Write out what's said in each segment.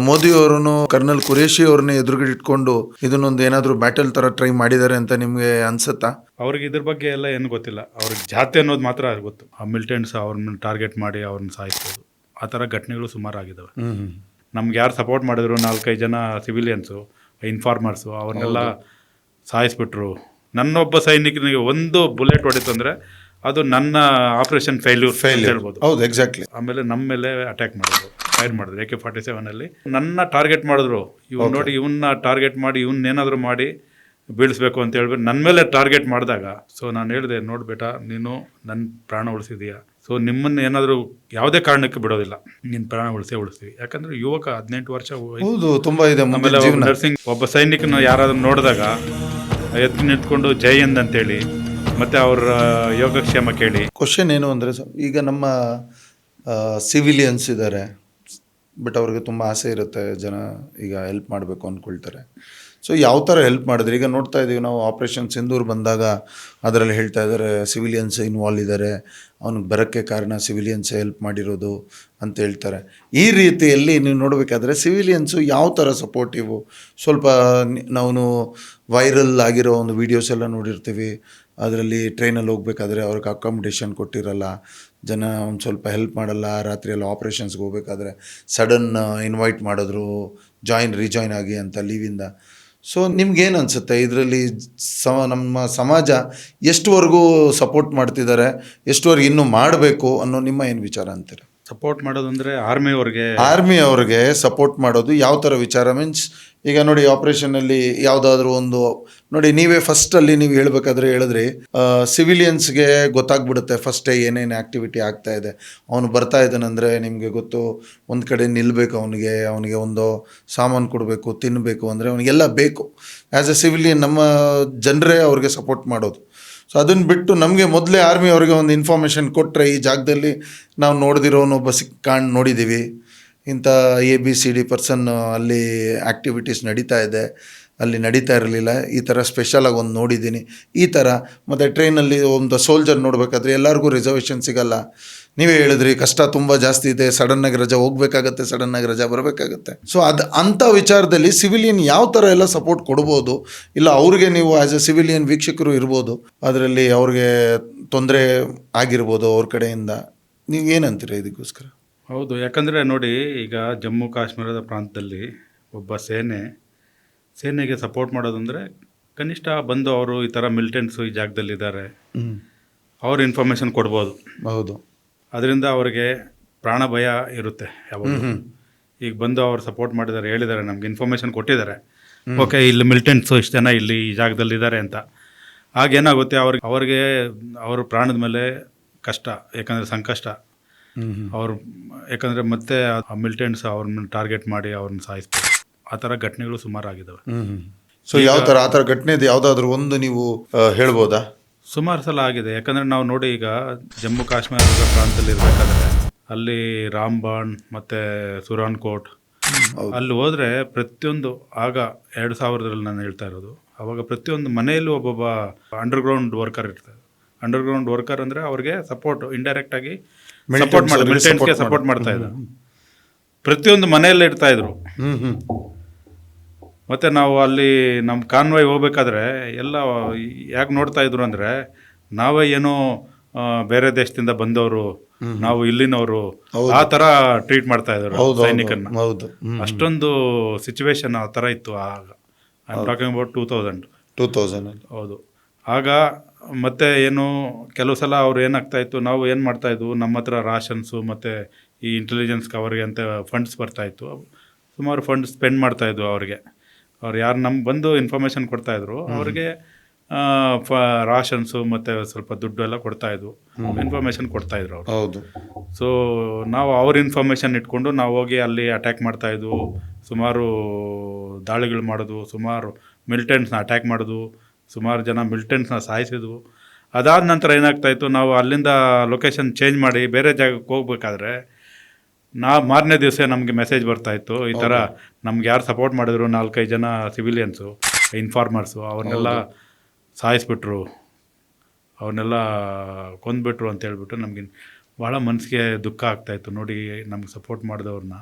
ಮೋದಿಯವರು ಕರ್ನಲ್ ಕುರೇಶಿ ಅವ್ರನ್ನ ಎದುರುಗಡೆ ಇಟ್ಕೊಂಡು ಇದನ್ನೊಂದು ಏನಾದರೂ ಬ್ಯಾಟಲ್ ತರ ಟ್ರೈ ಮಾಡಿದ್ದಾರೆ ಅಂತ ನಿಮ್ಗೆ ಅನ್ಸುತ್ತಾ? ಅವ್ರಿಗೆ ಇದ್ರ ಬಗ್ಗೆ ಎಲ್ಲ ಏನು ಗೊತ್ತಿಲ್ಲ. ಅವ್ರಿಗೆ ಜಾತಿ ಅನ್ನೋದು ಮಾತ್ರ ಗೊತ್ತು. ಆ ಮಿಲಿಟೆಂಟ್ಸ್ ಅವ್ರನ್ನ ಟಾರ್ಗೆಟ್ ಮಾಡಿ ಅವ್ರನ್ನ ಸಾಯಿಸ್ಬೋದು. ಆ ಥರ ಘಟನೆಗಳು ಸುಮಾರು ಆಗಿದ್ದಾವೆ. ನಮ್ಗೆ ಯಾರು ಸಪೋರ್ಟ್ ಮಾಡಿದ್ರು 4-5 ಜನ ಸಿವಿಲಿಯನ್ಸು, ಇನ್ಫಾರ್ಮರ್ಸು ಅವ್ರನ್ನೆಲ್ಲ ಸಾಯಿಸ್ಬಿಟ್ರು. ನನ್ನೊಬ್ಬ ಸೈನಿಕನಿಗೆ ಒಂದು ಬುಲೆಟ್ ಹೊಡಿತು ಅಂದರೆ ಅದು ನನ್ನ ಆಪರೇಷನ್ ಫೇಲ್ಯೂರ್ ಹೇಳ್ಬೋದು. ಹೌದು, ಎಕ್ಸಾಕ್ಟ್ಲಿ. ಆಮೇಲೆ ನಮ್ಮ ಮೇಲೆ ಅಟ್ಯಾಕ್ ಮಾಡಿದ್ರು, ಫೈರ್ ಮಾಡಿದ್ರು. AK-47 ನನ್ನ ಟಾರ್ಗೆಟ್ ಮಾಡಿದ್ರು. ಇವ್ನು ನೋಡಿ, ಇವನ್ನ ಟಾರ್ಗೆಟ್ ಮಾಡಿ ಇವನ್ನೇನಾದರೂ ಮಾಡಿ ಬೀಳಿಸ್ಬೇಕು ಅಂತ ಹೇಳ್ಬಿಟ್ಟು ನನ್ನ ಮೇಲೆ ಟಾರ್ಗೆಟ್ ಮಾಡಿದಾಗ, ಸೊ ನಾನು ಹೇಳಿದೆ, ನೋಡ್ಬೇಟ, ನೀನು ನನ್ನ ಪ್ರಾಣ ಉಳಿಸಿದೀಯಾ, ಸೊ ನಿಮ್ಮನ್ನು ಏನಾದರೂ ಯಾವುದೇ ಕಾರಣಕ್ಕೆ ಬಿಡೋದಿಲ್ಲ, ನಿನ್ನ ಪ್ರಾಣ ಉಳಿಸ್ತೀವಿ. ಯಾಕಂದರೆ ಯುವಕ 18 ವರ್ಷ. ಹೌದು, ತುಂಬ ಇದೆ. ಆಮೇಲೆ ನರ್ಸಿಂಗ್ ಒಬ್ಬ ಸೈನಿಕನ ಯಾರಾದ್ರೂ ನೋಡಿದಾಗ ಎದ್ದು ನಿಂತ್ಕೊಂಡು ಜೈ ಹಿಂದ್ ಅಂತೇಳಿ ಮತ್ತೆ ಅವ್ರ ಯೋಗಕ್ಷೇಮ ಕೇಳಿ. ಕ್ವಶನ್ ಏನು ಅಂದರೆ, ಈಗ ನಮ್ಮ ಸಿವಿಲಿಯನ್ಸ್ ಇದ್ದಾರೆ, ಬಟ್ ಅವ್ರಿಗೆ ತುಂಬ ಆಸೆ ಇರುತ್ತೆ, ಜನ ಈಗ ಹೆಲ್ಪ್ ಮಾಡಬೇಕು ಅಂದ್ಕೊಳ್ತಾರೆ. ಸೊ ಯಾವ ಥರ ಹೆಲ್ಪ್ ಮಾಡಿದ್ರೆ? ಈಗ ನೋಡ್ತಾ ಇದ್ದೀವಿ ನಾವು, ಆಪ್ರೇಷನ್ ಸಿಂಧೂರ್ ಬಂದಾಗ ಅದರಲ್ಲಿ ಹೇಳ್ತಾ ಇದ್ದಾರೆ ಸಿವಿಲಿಯನ್ಸ್ ಇನ್ವಾಲ್ವ್ ಇದ್ದಾರೆ, ಅವ್ನಿಗೆ ಬರೋಕ್ಕೆ ಕಾರಣ ಸಿವಿಲಿಯನ್ಸ್ ಹೆಲ್ಪ್ ಮಾಡಿರೋದು ಅಂತ ಹೇಳ್ತಾರೆ. ಈ ರೀತಿಯಲ್ಲಿ ನೀವು ನೋಡಬೇಕಾದ್ರೆ ಸಿವಿಲಿಯನ್ಸು ಯಾವ ಥರ ಸಪೋರ್ಟಿವು? ಸ್ವಲ್ಪ ನಾವು ವೈರಲ್ ಆಗಿರೋ ಒಂದು ವೀಡಿಯೋಸ್ ಎಲ್ಲ ನೋಡಿರ್ತೀವಿ. ಅದರಲ್ಲಿ ಟ್ರೈನಲ್ಲಿ ಹೋಗ್ಬೇಕಾದ್ರೆ ಅವ್ರಿಗೆ ಅಕಾಮಿಡೇಷನ್ ಕೊಟ್ಟಿರಲ್ಲ, ಜನ ಒಂದು ಸ್ವಲ್ಪ ಹೆಲ್ಪ್ ಮಾಡಲ್ಲ. ರಾತ್ರಿ ಎಲ್ಲ ಆಪ್ರೇಷನ್ಸ್ಗೆ ಹೋಗ್ಬೇಕಾದ್ರೆ ಸಡನ್ ಇನ್ವೈಟ್ ಮಾಡಿದ್ರು, ರಿಜಾಯ್ನ್ ಆಗಿ ಅಂತ ಲೀವಿಂದ. ಸೊ ನಿಮ್ಗೇನು ಅನಿಸುತ್ತೆ ಇದರಲ್ಲಿ? ನಮ್ಮ ಸಮಾಜ ಎಷ್ಟುವರೆಗೂ ಸಪೋರ್ಟ್ ಮಾಡ್ತಿದ್ದಾರೆ, ಎಷ್ಟುವರೆಗೆ ಇನ್ನೂ ಮಾಡಬೇಕು ಅನ್ನೋ ನಿಮ್ಮ ಏನು ವಿಚಾರ ಅಂತೀರ? ಸಪೋರ್ಟ್ ಮಾಡೋದು ಅಂದರೆ ಆರ್ಮಿ ಅವ್ರಿಗೆ ಸಪೋರ್ಟ್ ಮಾಡೋದು ಯಾವ ಥರ ವಿಚಾರ? ಮೀನ್ಸ್ ಈಗ ನೋಡಿ, ಆಪ್ರೇಷನಲ್ಲಿ ಯಾವುದಾದ್ರೂ ಒಂದು ನೋಡಿ, ನೀವೇ ಫಸ್ಟಲ್ಲಿ ನೀವು ಹೇಳಿದ್ರಿ ಸಿವಿಲಿಯನ್ಸ್ಗೆ ಗೊತ್ತಾಗ್ಬಿಡುತ್ತೆ ಫಸ್ಟೇ ಏನೇನು ಆ್ಯಕ್ಟಿವಿಟಿ ಆಗ್ತಾ ಇದೆ. ಅವನು ಬರ್ತಾ ಇದ್ದಾನಂದರೆ ನಿಮಗೆ ಗೊತ್ತು, ಒಂದು ಕಡೆ ನಿಲ್ಲಬೇಕು, ಅವನಿಗೆ ಒಂದು ಸಾಮಾನು ಕೊಡಬೇಕು, ತಿನ್ನಬೇಕು, ಅಂದರೆ ಅವನಿಗೆಲ್ಲ ಬೇಕು. ಆ್ಯಸ್ ಎ ಸಿವಿಲಿಯನ್ ನಮ್ಮ ಜನರೇ ಅವ್ರಿಗೆ ಸಪೋರ್ಟ್ ಮಾಡೋದು. ಸೊ ಅದನ್ನು ಬಿಟ್ಟು ನಮಗೆ ಮೊದಲೇ ಆರ್ಮಿ ಅವ್ರಿಗೆ ಒಂದು ಇನ್ಫಾರ್ಮೇಷನ್ ಕೊಟ್ಟರೆ, ಈ ಜಾಗದಲ್ಲಿ ನಾವು ನೋಡಿದಿರೋನೊಬ್ಬ ನೋಡಿದ್ದೀವಿ, ಇಂಥ ABCD ಪರ್ಸನ್ ಅಲ್ಲಿ ಆ್ಯಕ್ಟಿವಿಟೀಸ್ ನಡೀತಾ ಇದೆ, ಅಲ್ಲಿ ನಡೀತಾ ಇರಲಿಲ್ಲ, ಈ ಥರ ಸ್ಪೆಷಲಾಗಿ ಒಂದು ನೋಡಿದ್ದೀನಿ, ಈ ಥರ. ಮತ್ತು ಟ್ರೈನಲ್ಲಿ ಒಂದು ಸೋಲ್ಜರ್ ನೋಡಬೇಕಾದ್ರೆ ಎಲ್ಲರಿಗೂ ರಿಸರ್ವೇಷನ್ ಸಿಗಲ್ಲ. ನೀವೇ ಹೇಳಿದ್ರಿ, ಕಷ್ಟ ತುಂಬ ಜಾಸ್ತಿ ಇದೆ, ಸಡನ್ನಾಗಿ ರಜಾ ಹೋಗಬೇಕಾಗತ್ತೆ, ಸಡನ್ನಾಗಿ ರಜಾ ಬರಬೇಕಾಗತ್ತೆ. ಸೊ ಅಂಥ ವಿಚಾರದಲ್ಲಿ ಸಿವಿಲಿಯನ್ ಯಾವ ಥರ ಎಲ್ಲ ಸಪೋರ್ಟ್ ಕೊಡ್ಬೋದು? ಇಲ್ಲ ಅವ್ರಿಗೆ ನೀವು ಆ್ಯಸ್ ಎ ಸಿವಿಲಿಯನ್ ವೀಕ್ಷಕರು ಇರ್ಬೋದು, ಅದರಲ್ಲಿ ಅವ್ರಿಗೆ ತೊಂದರೆ ಆಗಿರ್ಬೋದು ಅವ್ರ ಕಡೆಯಿಂದ, ನೀವು ಏನಂತೀರ ಇದಕ್ಕೋಸ್ಕರ? ಹೌದು, ಯಾಕಂದರೆ ನೋಡಿ, ಈಗ ಜಮ್ಮು ಕಾಶ್ಮೀರದ ಪ್ರಾಂತದಲ್ಲಿ ಒಬ್ಬ ಸೇನೆಗೆ ಸಪೋರ್ಟ್ ಮಾಡೋದಂದರೆ ಕನಿಷ್ಠ ಬಂದು ಅವರು ಈ ಥರ ಮಿಲಿಟೆಂಟ್ಸು ಈ ಜಾಗದಲ್ಲಿದ್ದಾರೆ, ಅವ್ರು ಇನ್ಫಾರ್ಮೇಷನ್ ಕೊಡ್ಬೋದು. ಹೌದು, ಅದರಿಂದ ಅವ್ರಿಗೆ ಪ್ರಾಣ ಭಯ ಇರುತ್ತೆ ಯಾವಾಗ. ಈಗ ಬಂದು ಅವ್ರು ಸಪೋರ್ಟ್ ಮಾಡಿದ್ದಾರೆ, ಹೇಳಿದ್ದಾರೆ, ನಮ್ಗೆ ಇನ್ಫಾರ್ಮೇಷನ್ ಕೊಟ್ಟಿದ್ದಾರೆ, ಓಕೆ ಇಲ್ಲಿ ಮಿಲಿಟೆಂಟ್ಸು ಇಷ್ಟು ಜನ ಇಲ್ಲಿ ಈ ಜಾಗದಲ್ಲಿದ್ದಾರೆ ಅಂತ. ಆಗೇನಾಗುತ್ತೆ, ಅವ್ರಿಗೆ ಅವ್ರ ಪ್ರಾಣದ ಮೇಲೆ ಕಷ್ಟ, ಯಾಕಂದರೆ ಸಂಕಷ್ಟ ಅವ್ರು, ಯಾಕಂದರೆ ಮತ್ತೆ ಆ ಮಿಲಿಟೆಂಟ್ಸ್ ಅವ್ರನ್ನ ಟಾರ್ಗೆಟ್ ಮಾಡಿ ಅವ್ರನ್ನ ಸಾಯಿಸ್ತಾರೆ. ಆ ಥರ ಘಟನೆಗಳು ಸುಮಾರು ಆಗಿದ್ದಾವೆ. ಸೊ ಯಾವ ಥರ ಆ ಥರ ಘಟನೆದು ಯಾವುದಾದ್ರೂ ಒಂದು ನೀವು ಹೇಳ್ಬೋದಾ? ಸುಮಾರು ಸಲ ಆಗಿದೆ. ಯಾಕಂದರೆ ನಾವು ನೋಡಿ, ಈಗ ಜಮ್ಮು ಕಾಶ್ಮೀರದ ಪ್ರಾಂತದಲ್ಲಿ ಇರಬೇಕಾದ್ರೆ ಅಲ್ಲಿ ರಾಮ್ಬಾಣ್ ಮತ್ತು ಸುರಾನ್ಕೋಟ್ ಅಲ್ಲಿ ಹೋದರೆ ಪ್ರತಿಯೊಂದು, ಆಗ 2000ರಲ್ಲಿ ನಾನು ಹೇಳ್ತಾ ಇರೋದು, ಆವಾಗ ಪ್ರತಿಯೊಂದು ಮನೆಯಲ್ಲೂ ಒಬ್ಬೊಬ್ಬ ಅಂಡರ್ಗ್ರೌಂಡ್ ವರ್ಕರ್ ಇರ್ತಾರೆ. ಅಂಡರ್ಗ್ರೌಂಡ್ ವರ್ಕರ್ ಅಂದರೆ ಅವ್ರಿಗೆ ಸಪೋರ್ಟ್, ಇಂಡೈರೆಕ್ಟಾಗಿ ಸಪೋರ್ಟ್ ಮಾಡಿ, ಮಿಲಿಟೆಂಟ್ಸ್ಗೆ ಸಪೋರ್ಟ್ ಮಾಡ್ತಾ ಇದ್ದ ಪ್ರತಿಯೊಂದು ಮನೆಯಲ್ಲೇ ಇರ್ತಾ ಇದ್ರು. ಮತ್ತು ನಾವು ಅಲ್ಲಿ ನಮ್ಮ ಕಾನ್ವಾಯ್ ಹೋಗ್ಬೇಕಾದ್ರೆ ಎಲ್ಲ ಯಾಕೆ ನೋಡ್ತಾ ಇದ್ರು ಅಂದರೆ, ನಾವೇ ಏನೋ ಬೇರೆ ದೇಶದಿಂದ ಬಂದವರು, ನಾವು ಇಲ್ಲಿನವರು, ಆ ಥರ ಟ್ರೀಟ್ ಮಾಡ್ತಾ ಇದ್ರು ಸೈನಿಕನ್ನ. ಅಷ್ಟೊಂದು ಸಿಚುವೇಶನ್ ಆ ಥರ ಇತ್ತು ಆಗ. I am talking about 2000. ಹೌದು. ಆಗ ಮತ್ತೆ ಏನು ಕೆಲವು ಸಲ ಅವ್ರು ಏನಾಗ್ತಾಯಿತ್ತು, ನಾವು ಏನು ಮಾಡ್ತಾಯಿದ್ವು, ನಮ್ಮ ಹತ್ರ ರಾಷನ್ಸು ಮತ್ತು ಈ ಇಂಟೆಲಿಜೆನ್ಸ್ಗೆ ಅವ್ರಿಗೆ ಅಂತ ಫಂಡ್ಸ್ ಬರ್ತಾಯಿತ್ತು. ಸುಮಾರು ಫಂಡ್ಸ್ ಸ್ಪೆಂಡ್ ಮಾಡ್ತಾಯಿದ್ವು ಅವ್ರಿಗೆ. ಅವ್ರು ಯಾರು ನಮ್ಗೆ ಬಂದು ಇನ್ಫಾರ್ಮೇಷನ್ ಕೊಡ್ತಾಯಿದ್ರು, ಅವ್ರಿಗೆ ರಾಷನ್ಸು ಮತ್ತು ಸ್ವಲ್ಪ ದುಡ್ಡು ಎಲ್ಲ ಕೊಡ್ತಾಯಿದ್ವು, ಇನ್ಫಾರ್ಮೇಷನ್ ಕೊಡ್ತಾಯಿದ್ರು ಅವರು. ಹೌದು. ಸೊ ನಾವು ಅವ್ರ ಇನ್ಫಾರ್ಮೇಷನ್ ಇಟ್ಕೊಂಡು ನಾವು ಹೋಗಿ ಅಲ್ಲಿ ಅಟ್ಯಾಕ್ ಮಾಡ್ತಾಯಿದ್ವು, ಸುಮಾರು ದಾಳಿಗಳು ಮಾಡೋದು, ಸುಮಾರು ಮಿಲಿಟೆಂಟ್ಸ್ನ ಅಟ್ಯಾಕ್ ಮಾಡೋದು, ಸುಮಾರು ಜನ ಮಿಲಿಟೆಂಟ್ಸ್ನ ಸಾಯಿಸಿದ್ವು. ಅದಾದ ನಂತರ ಏನಾಗ್ತಾಯಿತ್ತು, ನಾವು ಅಲ್ಲಿಂದ ಲೊಕೇಶನ್ ಚೇಂಜ್ ಮಾಡಿ ಬೇರೆ ಜಾಗಕ್ಕೆ ಹೋಗ್ಬೇಕಾದ್ರೆ ಮಾರನೇ ದಿವಸ ನಮಗೆ ಮೆಸೇಜ್ ಬರ್ತಾಯಿತ್ತು, ಈ ಥರ ನಮ್ಗೆ ಯಾರು ಸಪೋರ್ಟ್ ಮಾಡಿದ್ರು 4-5 ಜನ ಸಿವಿಲಿಯನ್ಸು, ಇನ್ಫಾರ್ಮರ್ಸು, ಅವ್ರನ್ನೆಲ್ಲ ಸಾಯಿಸ್ಬಿಟ್ರು, ಅವ್ರನ್ನೆಲ್ಲ ಕೊಂದ್ಬಿಟ್ರು ಅಂತ ಹೇಳ್ಬಿಟ್ಟು ನಮಗೆ ಭಾಳ ಮನಸ್ಸಿಗೆ ದುಃಖ ಆಗ್ತಾಯಿತ್ತು. ನೋಡಿ, ನಮ್ಗೆ ಸಪೋರ್ಟ್ ಮಾಡಿದವ್ರನ್ನ